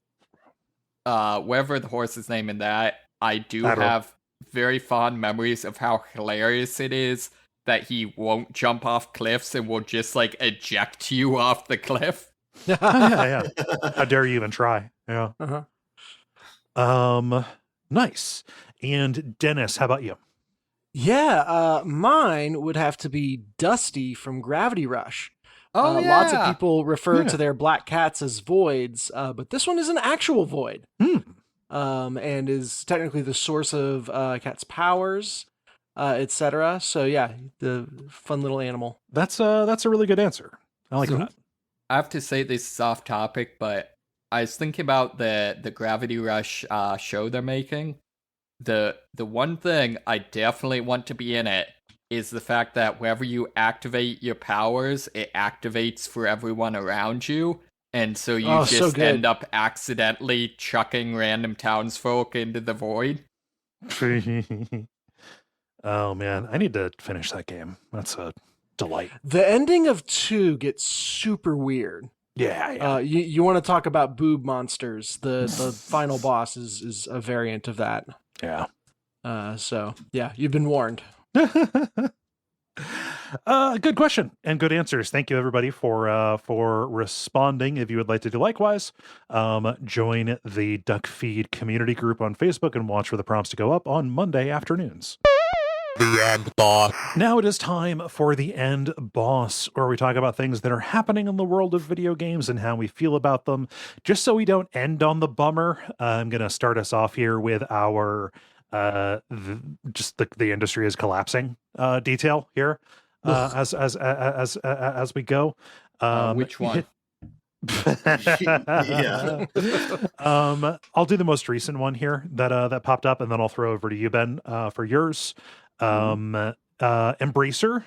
Whatever the horse's name in that, I do have very fond memories of how hilarious it is that he won't jump off cliffs and will just like eject you off the cliff. Yeah. How dare you even try? Yeah. Nice. And Dennis, how about you? Yeah, mine would have to be Dusty from Gravity Rush. Oh, yeah. Lots of people refer to their black cats as voids, but this one is an actual void. And is technically the source of cat's powers, etc. So yeah, the fun little animal. That's a really good answer. I like that. I have to say this is off topic, but I was thinking about the Gravity Rush show they're making. The one thing I definitely want to be in it is the fact that whenever you activate your powers, it activates for everyone around you. And so you just end up accidentally chucking random townsfolk into the void. Oh, man. I need to finish that game. That's a delight. The ending of 2 gets super weird. Yeah. You want to talk about boob monsters. The final boss is a variant of that. Yeah. So, yeah, you've been warned. Good question and good answers. Thank you, everybody, for responding. If you would like to do likewise, join the Duckfeed community group on Facebook and watch for the prompts to go up on Monday afternoons. The end boss. Now it is time for the end boss, where we talk about things that are happening in the world of video games and how we feel about them. Just so we don't end on the bummer, I'm going to start us off here with our the industry is collapsing detail here as we go. Which one? Yeah. I'll do the most recent one here that popped up, and then I'll throw over to you, Ben, for yours. Embracer,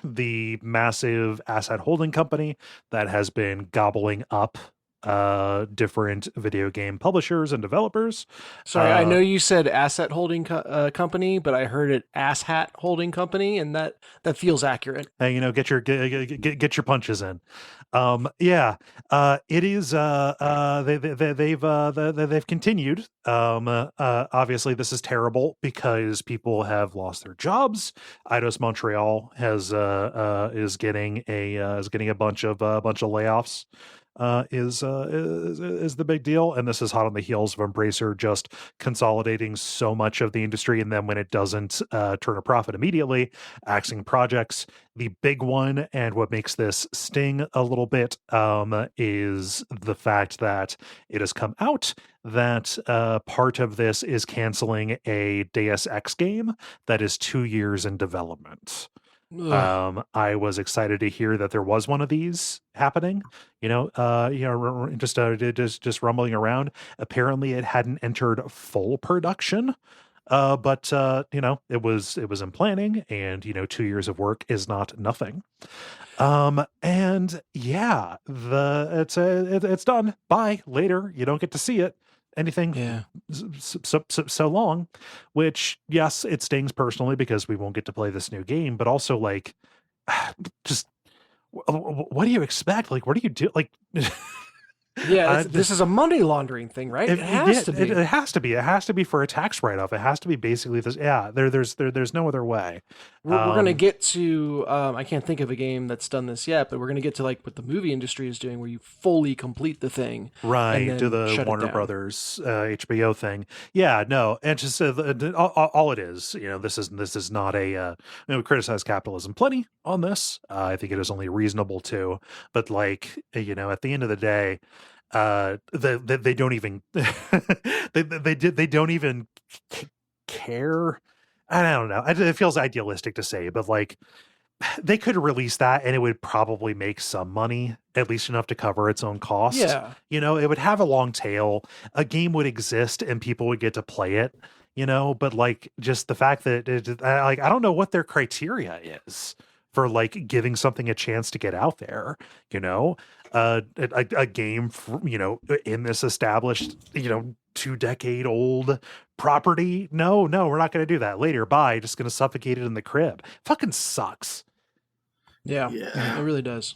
the massive asset holding company that has been gobbling up different video game publishers and developers. Sorry, I know you said asset holding company, but I heard it ass hat holding company, and that feels accurate. Hey, get your punches in. It is. They've continued. Obviously, this is terrible because people have lost their jobs. Eidos Montreal is getting a bunch of layoffs. Is the big deal, and this is hot on the heels of Embracer just consolidating so much of the industry, and then when it doesn't turn a profit immediately, axing projects. The big one, and what makes this sting a little bit, is the fact that it has come out that part of this is canceling a Deus Ex game that is 2 years in development. I was excited to hear that there was one of these happening, just rumbling around. Apparently it hadn't entered full production, but it was in planning, and 2 years of work is not nothing. And yeah, it's done. Bye later. You don't get to see it. Anything so long, which, yes, it stings personally because we won't get to play this new game, but also like, just what do you expect? Like, what do you do? Like, this is a money laundering thing, right? It has to be. It has to be. It has to be for a tax write-off. It has to be basically this. Yeah, there's no other way. We're going to get to, I can't think of a game that's done this yet, but we're going to get to like what the movie industry is doing, where you fully complete the thing. Right, do the Warner Brothers HBO thing. Yeah, no, and just all it is, this is not a, we criticize capitalism plenty on this. I think it is only reasonable to, but like, at the end of the day, they don't even they don't even care. I don't know. It feels idealistic to say, but like, they could release that and it would probably make some money, at least enough to cover its own cost. Yeah. It would have a long tail. A game would exist and people would get to play it, but like, just the fact that I don't know what their criteria is for like giving something a chance to get out there, a game, in this established, 2-decade-old property. No, we're not going to do that. Later, bye. Just going to suffocate it in the crib. Fucking sucks. Yeah, it really does.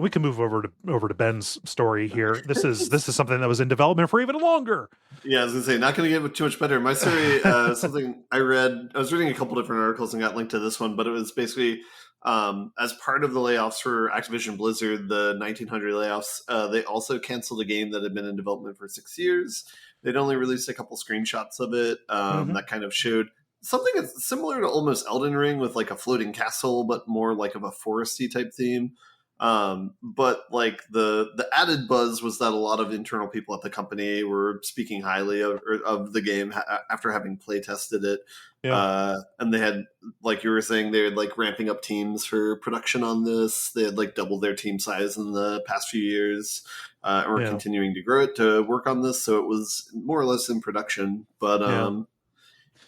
We can move over to Ben's story here. This is something that was in development for even longer. Yeah, I was gonna say, not gonna get too much better. My story, something I read. I was reading a couple different articles and got linked to this one, but it was basically as part of the layoffs for Activision Blizzard, the 1900 layoffs. They also canceled a game that had been in development for 6 years. They'd only released a couple screenshots of it that kind of showed something that's similar to almost Elden Ring, with like a floating castle, but more like of a foresty type theme. But like the added buzz was that a lot of internal people at the company were speaking highly of the game after having play tested it. Yeah. And they had, like you were saying, they were like ramping up teams for production on this. They had like doubled their team size in the past few years, and were continuing to grow it to work on this. So it was more or less in production, but, but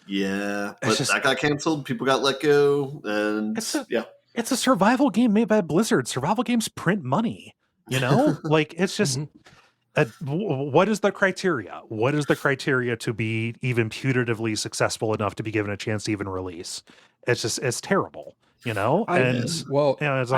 that got canceled. People got let go, and it's a survival game made by Blizzard. Survival games print money, like, it's just, what is the criteria? What is the criteria to be even putatively successful enough to be given a chance to even release? It's terrible, I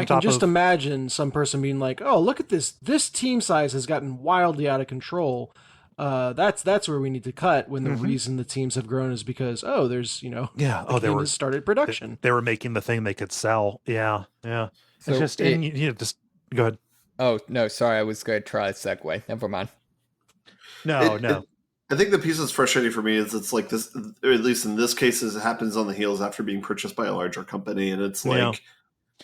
can just imagine some person being like, oh, look at this team size has gotten wildly out of control. That's where we need to cut, when the reason the teams have grown is because there's they has started production. They were making the thing they could sell. Yeah. So it's just just go ahead. Oh no, sorry, I was going to try a segue. Never mind. No. I think the piece that's frustrating for me is it's like this, or at least in this case, is it happens on the heels after being purchased by a larger company, and it's like. Yeah.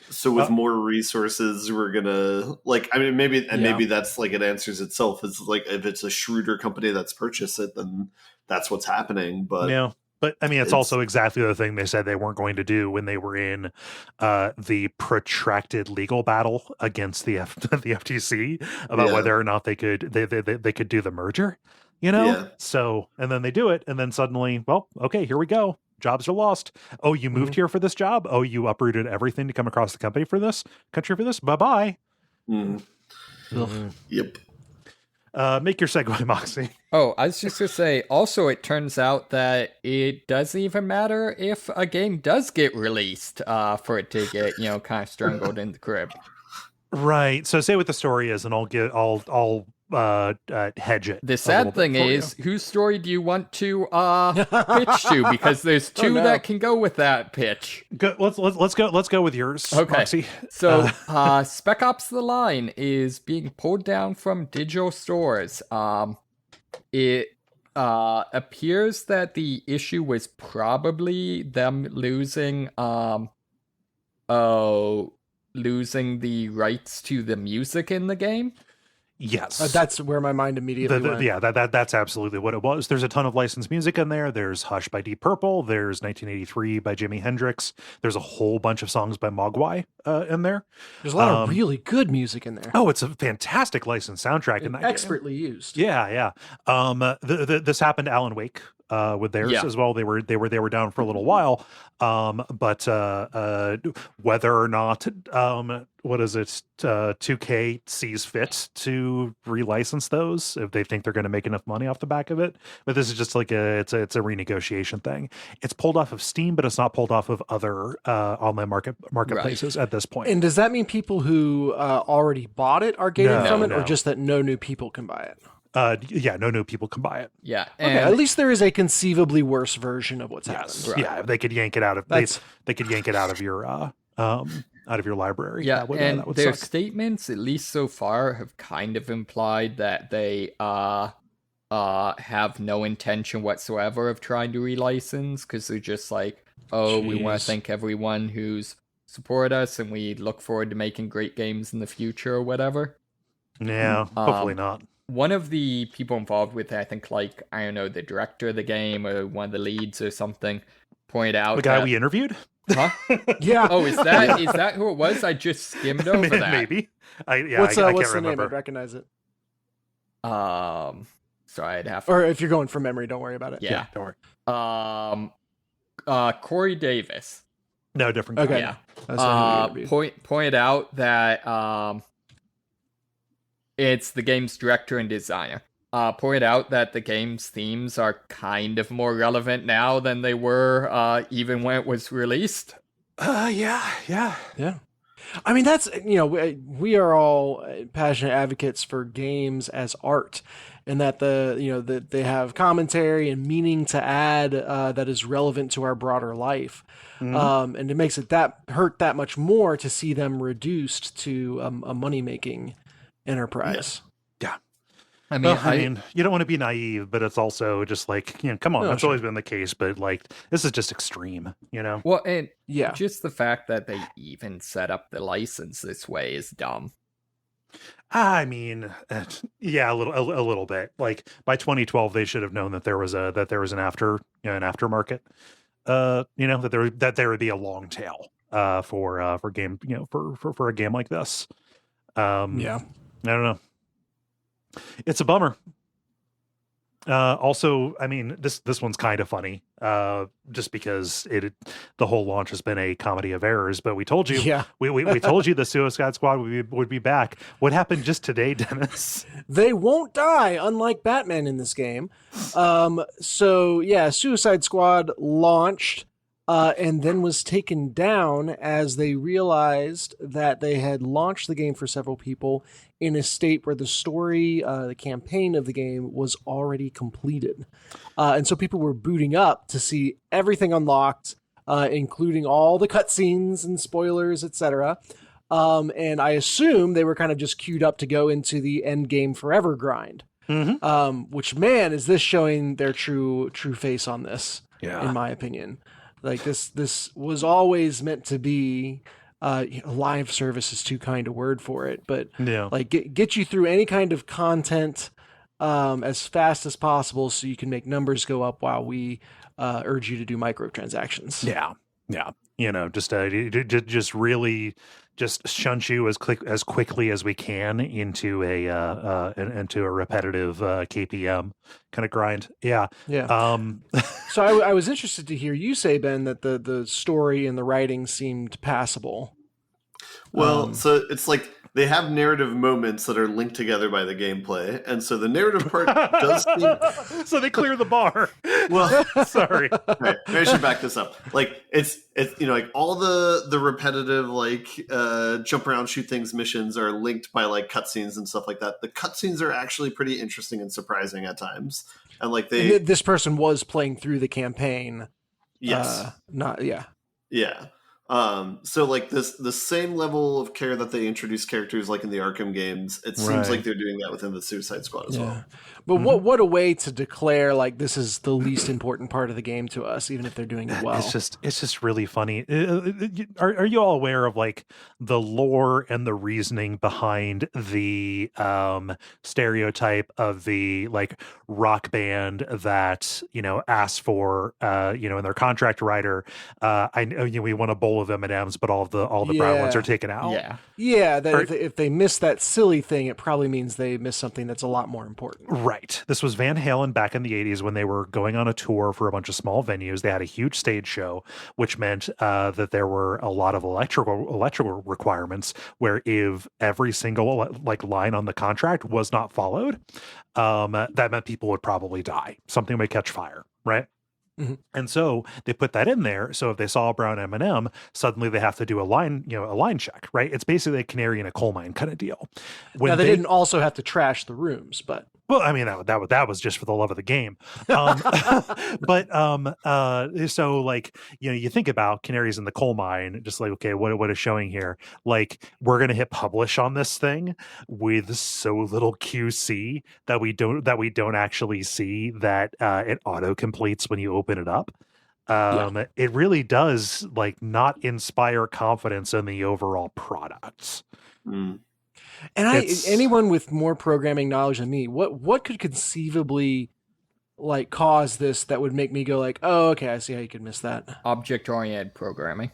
So with more resources, we're gonna maybe that's like, it answers itself. It's like, if it's a shrewder company that's purchased it, then that's what's happening. But But I mean, it's also exactly the thing they said they weren't going to do when they were in the protracted legal battle against the the FTC about whether or not they could do the merger. Yeah. So, and then they do it, and then suddenly, well, okay, here we go. Jobs are lost. Oh, you moved here for this job? Oh, you uprooted everything to come across the country for this? Bye-bye. Yep. Make your segue, Moxie. Oh, I was just going to say, also, it turns out that it doesn't even matter if a game does get released for it to get, kind of strangled in the crib. Right. So say what the story is, and I'll hedge it. The sad thing is, whose story do you want to pitch to? Because there's two that can go with that pitch. Let's go with yours. Okay. Moxie. So Spec Ops: The Line is being pulled down from digital stores. It appears that the issue was probably them losing the rights to the music in the game. Yes. That's where my mind immediately went. Yeah, that's absolutely what it was. There's a ton of licensed music in there. There's Hush by Deep Purple. There's 1983 by Jimi Hendrix. There's a whole bunch of songs by Mogwai in there. There's a lot of really good music in there. Oh, it's a fantastic licensed soundtrack in that expertly used. Yeah. This happened to Alan Wake with theirs as well. They were down for a little while. But whether or not 2K sees fit to relicense those, if they think they're going to make enough money off the back of it. But this is just like it's a renegotiation thing. It's pulled off of Steam, but it's not pulled off of other online marketplaces at this point. And does that mean people who already bought it are getting from it, or just that no new people can buy it? No new people can buy it. Yeah, and at least there is a conceivably worse version of what's happening. Right. Yeah, they could yank it out of they could yank it out of your library. Yeah, that would their suck. statements, at least so far, have kind of implied that they have no intention whatsoever of trying to relicense, because they're just like, we want to thank everyone who's supported us, and we look forward to making great games in the future or whatever. Yeah, hopefully not. One of the people involved with it, I think, the director of the game or one of the leads or something, pointed out the guy we interviewed. Huh? Yeah. Oh, is that who it was? I just skimmed over that. Maybe. What's can't the remember. name? I'd recognize it. Sorry, I'd have to. Or if you're going from memory, don't worry about it. Yeah. Don't worry. Corey Davis. No, different guy. Okay. Yeah. Pointed out that it's the game's director and designer. Pointed out that the game's themes are kind of more relevant now than they were even when it was released. Yeah. I mean, that's, we are all passionate advocates for games as art, and that that they have commentary and meaning to add that is relevant to our broader life. And it makes it hurt that much more to see them reduced to a money-making enterprise. Yeah. I mean, you don't want to be naive, but it's also just like, come on, that's always been the case, but like, this is just extreme, Well, and yeah, just the fact that they even set up the license this way is dumb. I mean, yeah, a little bit. Like by 2012, they should have known that there was an aftermarket, that there would be a long tail for game, for a game like this. yeah. I don't know. It's a bummer. Also, I mean, this one's kind of funny, just because the whole launch has been a comedy of errors. But we told you, we told you the Suicide Squad would be back. What happened just today, Dennis? They won't die, unlike Batman in this game. So yeah, Suicide Squad launched. And then was taken down as they realized that they had launched the game for several people in a state where the story, the campaign of the game was already completed. And so people were booting up to see everything unlocked, including all the cutscenes and spoilers, etc. And I assume they were kind of just queued up to go into the end game forever grind. Which, man, is this showing their true face on this, in my opinion. Like this was always meant to be live service is too kind a word for it, but like get you through any kind of content as fast as possible so you can make numbers go up while we urge you to do microtransactions. Yeah. Just really just shunt you as quickly as we can into a repetitive KPM kind of grind. Yeah. So I was interested to hear you say, Ben, that the story and the writing seemed passable. Well, so it's like they have narrative moments that are linked together by the gameplay, and so the narrative part does seem... So they clear the bar. Well, sorry. Right, maybe I should back this up. Like it's like all the repetitive jump around, shoot things missions are linked by like cutscenes and stuff like that. The cutscenes are actually pretty interesting and surprising at times, and like this person was playing through the campaign. Yes. Yeah. So like the same level of care that they introduce characters like in the Arkham games, it seems like they're doing that within the Suicide Squad as well. But what a way to declare like this is the least important part of the game to us, even if they're doing it well. It's just really funny. Are you all aware of like the lore and the reasoning behind the stereotype of the like rock band that asks for in their contract writer? I know we want a bowl of M&Ms, but all the brown ones are taken out. Yeah. If they miss that silly thing, it probably means they missed something that's a lot more important. Right. This was Van Halen back in the 80s when they were going on a tour for a bunch of small venues. They had a huge stage show, which meant that there were a lot of electrical requirements where if every single like line on the contract was not followed, that meant people would probably die. Something would catch fire, right? Mm-hmm. And so they put that in there. So if they saw a brown M&M, suddenly they have to do a line check, right? It's basically a canary in a coal mine kind of deal. Now they didn't also have to trash the rooms, but well, I mean that was just for the love of the game. So like you think about canaries in the coal mine, just like okay, what is showing here? Like we're gonna hit publish on this thing with so little QC that we don't actually see that it auto completes when you open it up. It really does like not inspire confidence in the overall products. And anyone with more programming knowledge than me, what could conceivably like cause this that would make me go like, oh, okay, I see how you could miss that. Object-oriented programming.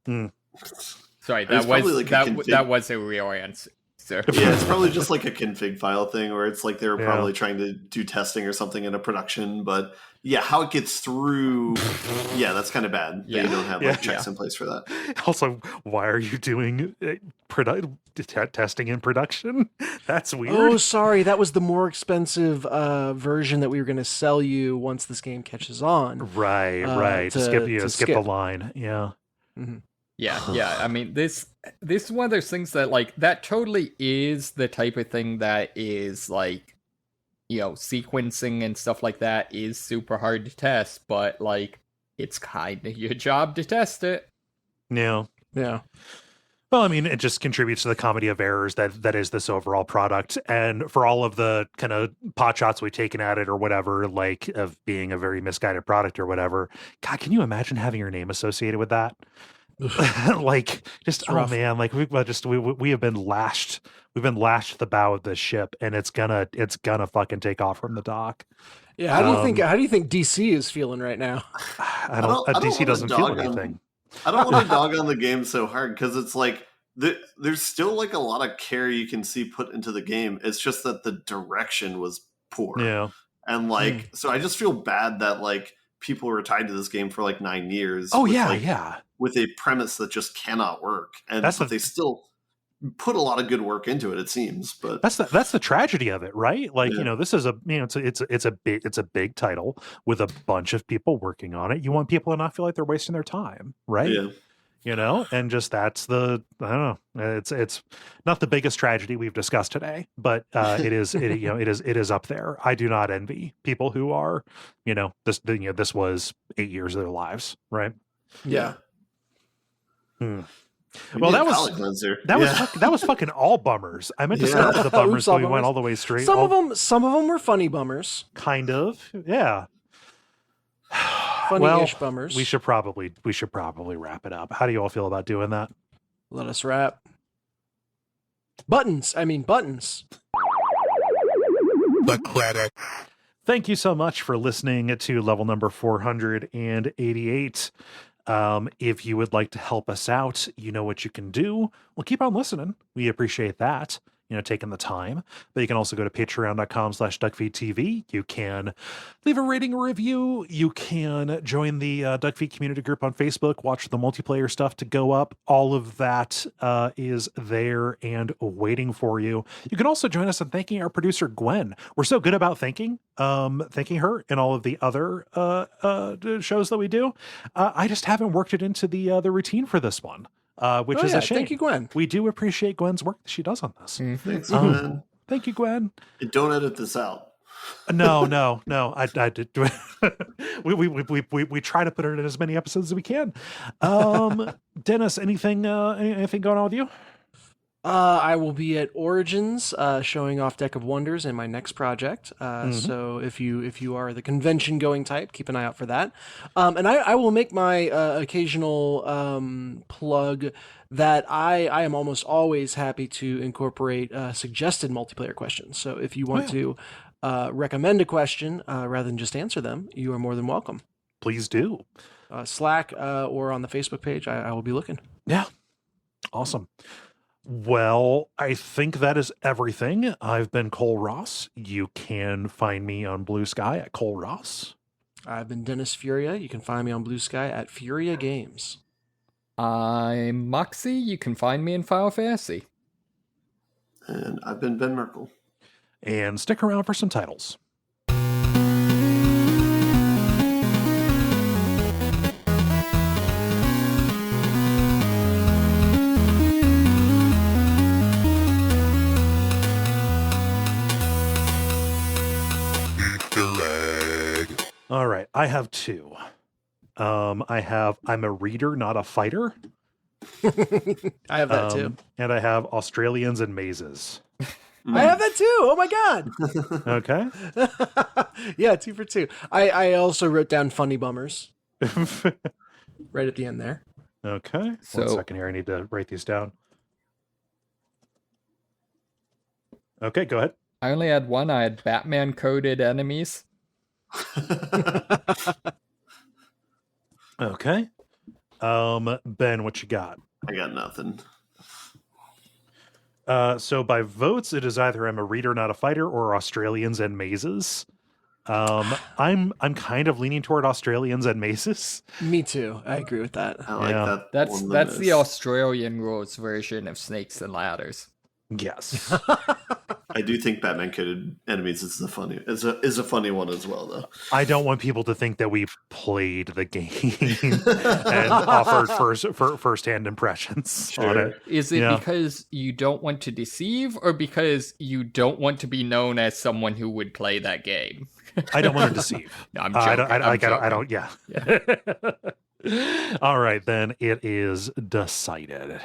Sorry, that was a real answer. Yeah, it's probably just like a config file thing, or it's like they were probably trying to do testing or something in a production, but how it gets through, that's kind of bad. Yeah. You don't have like checks in place for that. Also, why are you doing testing in production? That's weird. Oh, sorry, that was the more expensive version that we were going to sell you once this game catches on. Right. Skip the line. Yeah. Mm-hmm. Yeah. I mean, this is one of those things that like that totally is the type of thing that is like, sequencing and stuff like that is super hard to test, but like it's kind of your job to test it. Yeah. Well, I mean, it just contributes to the comedy of errors that is this overall product. And for all of the kind of pot shots we've taken at it or whatever, like of being a very misguided product or whatever, God, can you imagine having your name associated with that? Like just man, like we have been lashed. We've been lashed to the bow of this ship, and it's gonna fucking take off from the dock. Yeah, how do you think DC is feeling right now? DC doesn't feel anything. I don't want to dog on the game so hard because it's like there's still like a lot of care you can see put into the game. It's just that the direction was poor. Yeah, and like so I just feel bad that like people were tied to this game for like 9 years. Oh yeah. With a premise that just cannot work, and they still put a lot of good work into it. It seems, but that's the tragedy of it, right? Like this is it's a big title with a bunch of people working on it. You want people to not feel like they're wasting their time, right? Yeah. And just that's I don't know. It's not the biggest tragedy we've discussed today, but it is up there. I do not envy people who are this was 8 years of their lives, right? Yeah. Well, that was fucking all bummers. I meant to start with the bummers, so we went all the way straight. Some of them were funny bummers. Kind of, yeah. Funny-ish bummers. We should probably wrap it up. How do you all feel about doing that? Let us wrap. Buttons. The credits. Thank you so much for listening to level number 488. If you would like to help us out, you know what you can do. Well, keep on listening. We appreciate that, taking the time. But you can also go to patreon.com/Duckfeed.tv. You can leave a rating or review. You can join the Duckfeed community group on Facebook, watch the multiplayer stuff to go up. All of that is there and waiting for you. You can also join us in thanking our producer, Gwen. We're so good about thanking her and all of the other shows that we do. I just haven't worked it into the routine for this one. Which is a shame. Thank you, Gwen. We do appreciate Gwen's work that she does on this. Thanks, Gwen. Thank you, Gwen. And don't edit this out. No. I did. We try to put it in as many episodes as we can. Dennis, anything going on with you? I will be at Origins, showing off Deck of Wonders in my next project. So if you are the convention going type, keep an eye out for that. And I will make my occasional plug that I am almost always happy to incorporate suggested multiplayer questions. So if you want to recommend a question rather than just answer them, you are more than welcome. Please do. Slack or on the Facebook page, I will be looking. Yeah. Awesome. Well, I think that is everything. I've been Kole Ross. You can find me on Blue Sky at Kole Ross. I've been Dennis Furia. You can find me on Blue Sky at Furia Games. I'm Moxie. You can find me in Final Fantasy. And I've been Ben Merkel. And stick around for some titles. All right, I have two. I'm a reader, not a fighter. I have that too. And I have Australians and mazes. I have that too. Oh my god. Okay. Yeah, 2 for 2. I also wrote down funny bummers right at the end there. Okay. So, 1 second here. I need to write these down. Okay, go ahead. I only had one. I had Batman coded enemies. Okay. Ben, what you got? I got nothing. So by votes, it is either I'm a reader, not a fighter, or Australians and mazes. I'm kind of leaning toward Australians and mazes. Me too. I agree with that. I like that. That's the Australian rules version of Snakes and Ladders. Yes. I do think Batman coded enemies is a funny one as well, though. I don't want people to think that we've played the game and offered first-hand impressions on it. Is it because you don't want to deceive, or because you don't want to be known as someone who would play that game? I don't want to deceive. No, I'm joking. I don't. Yeah. All right, then it is decided.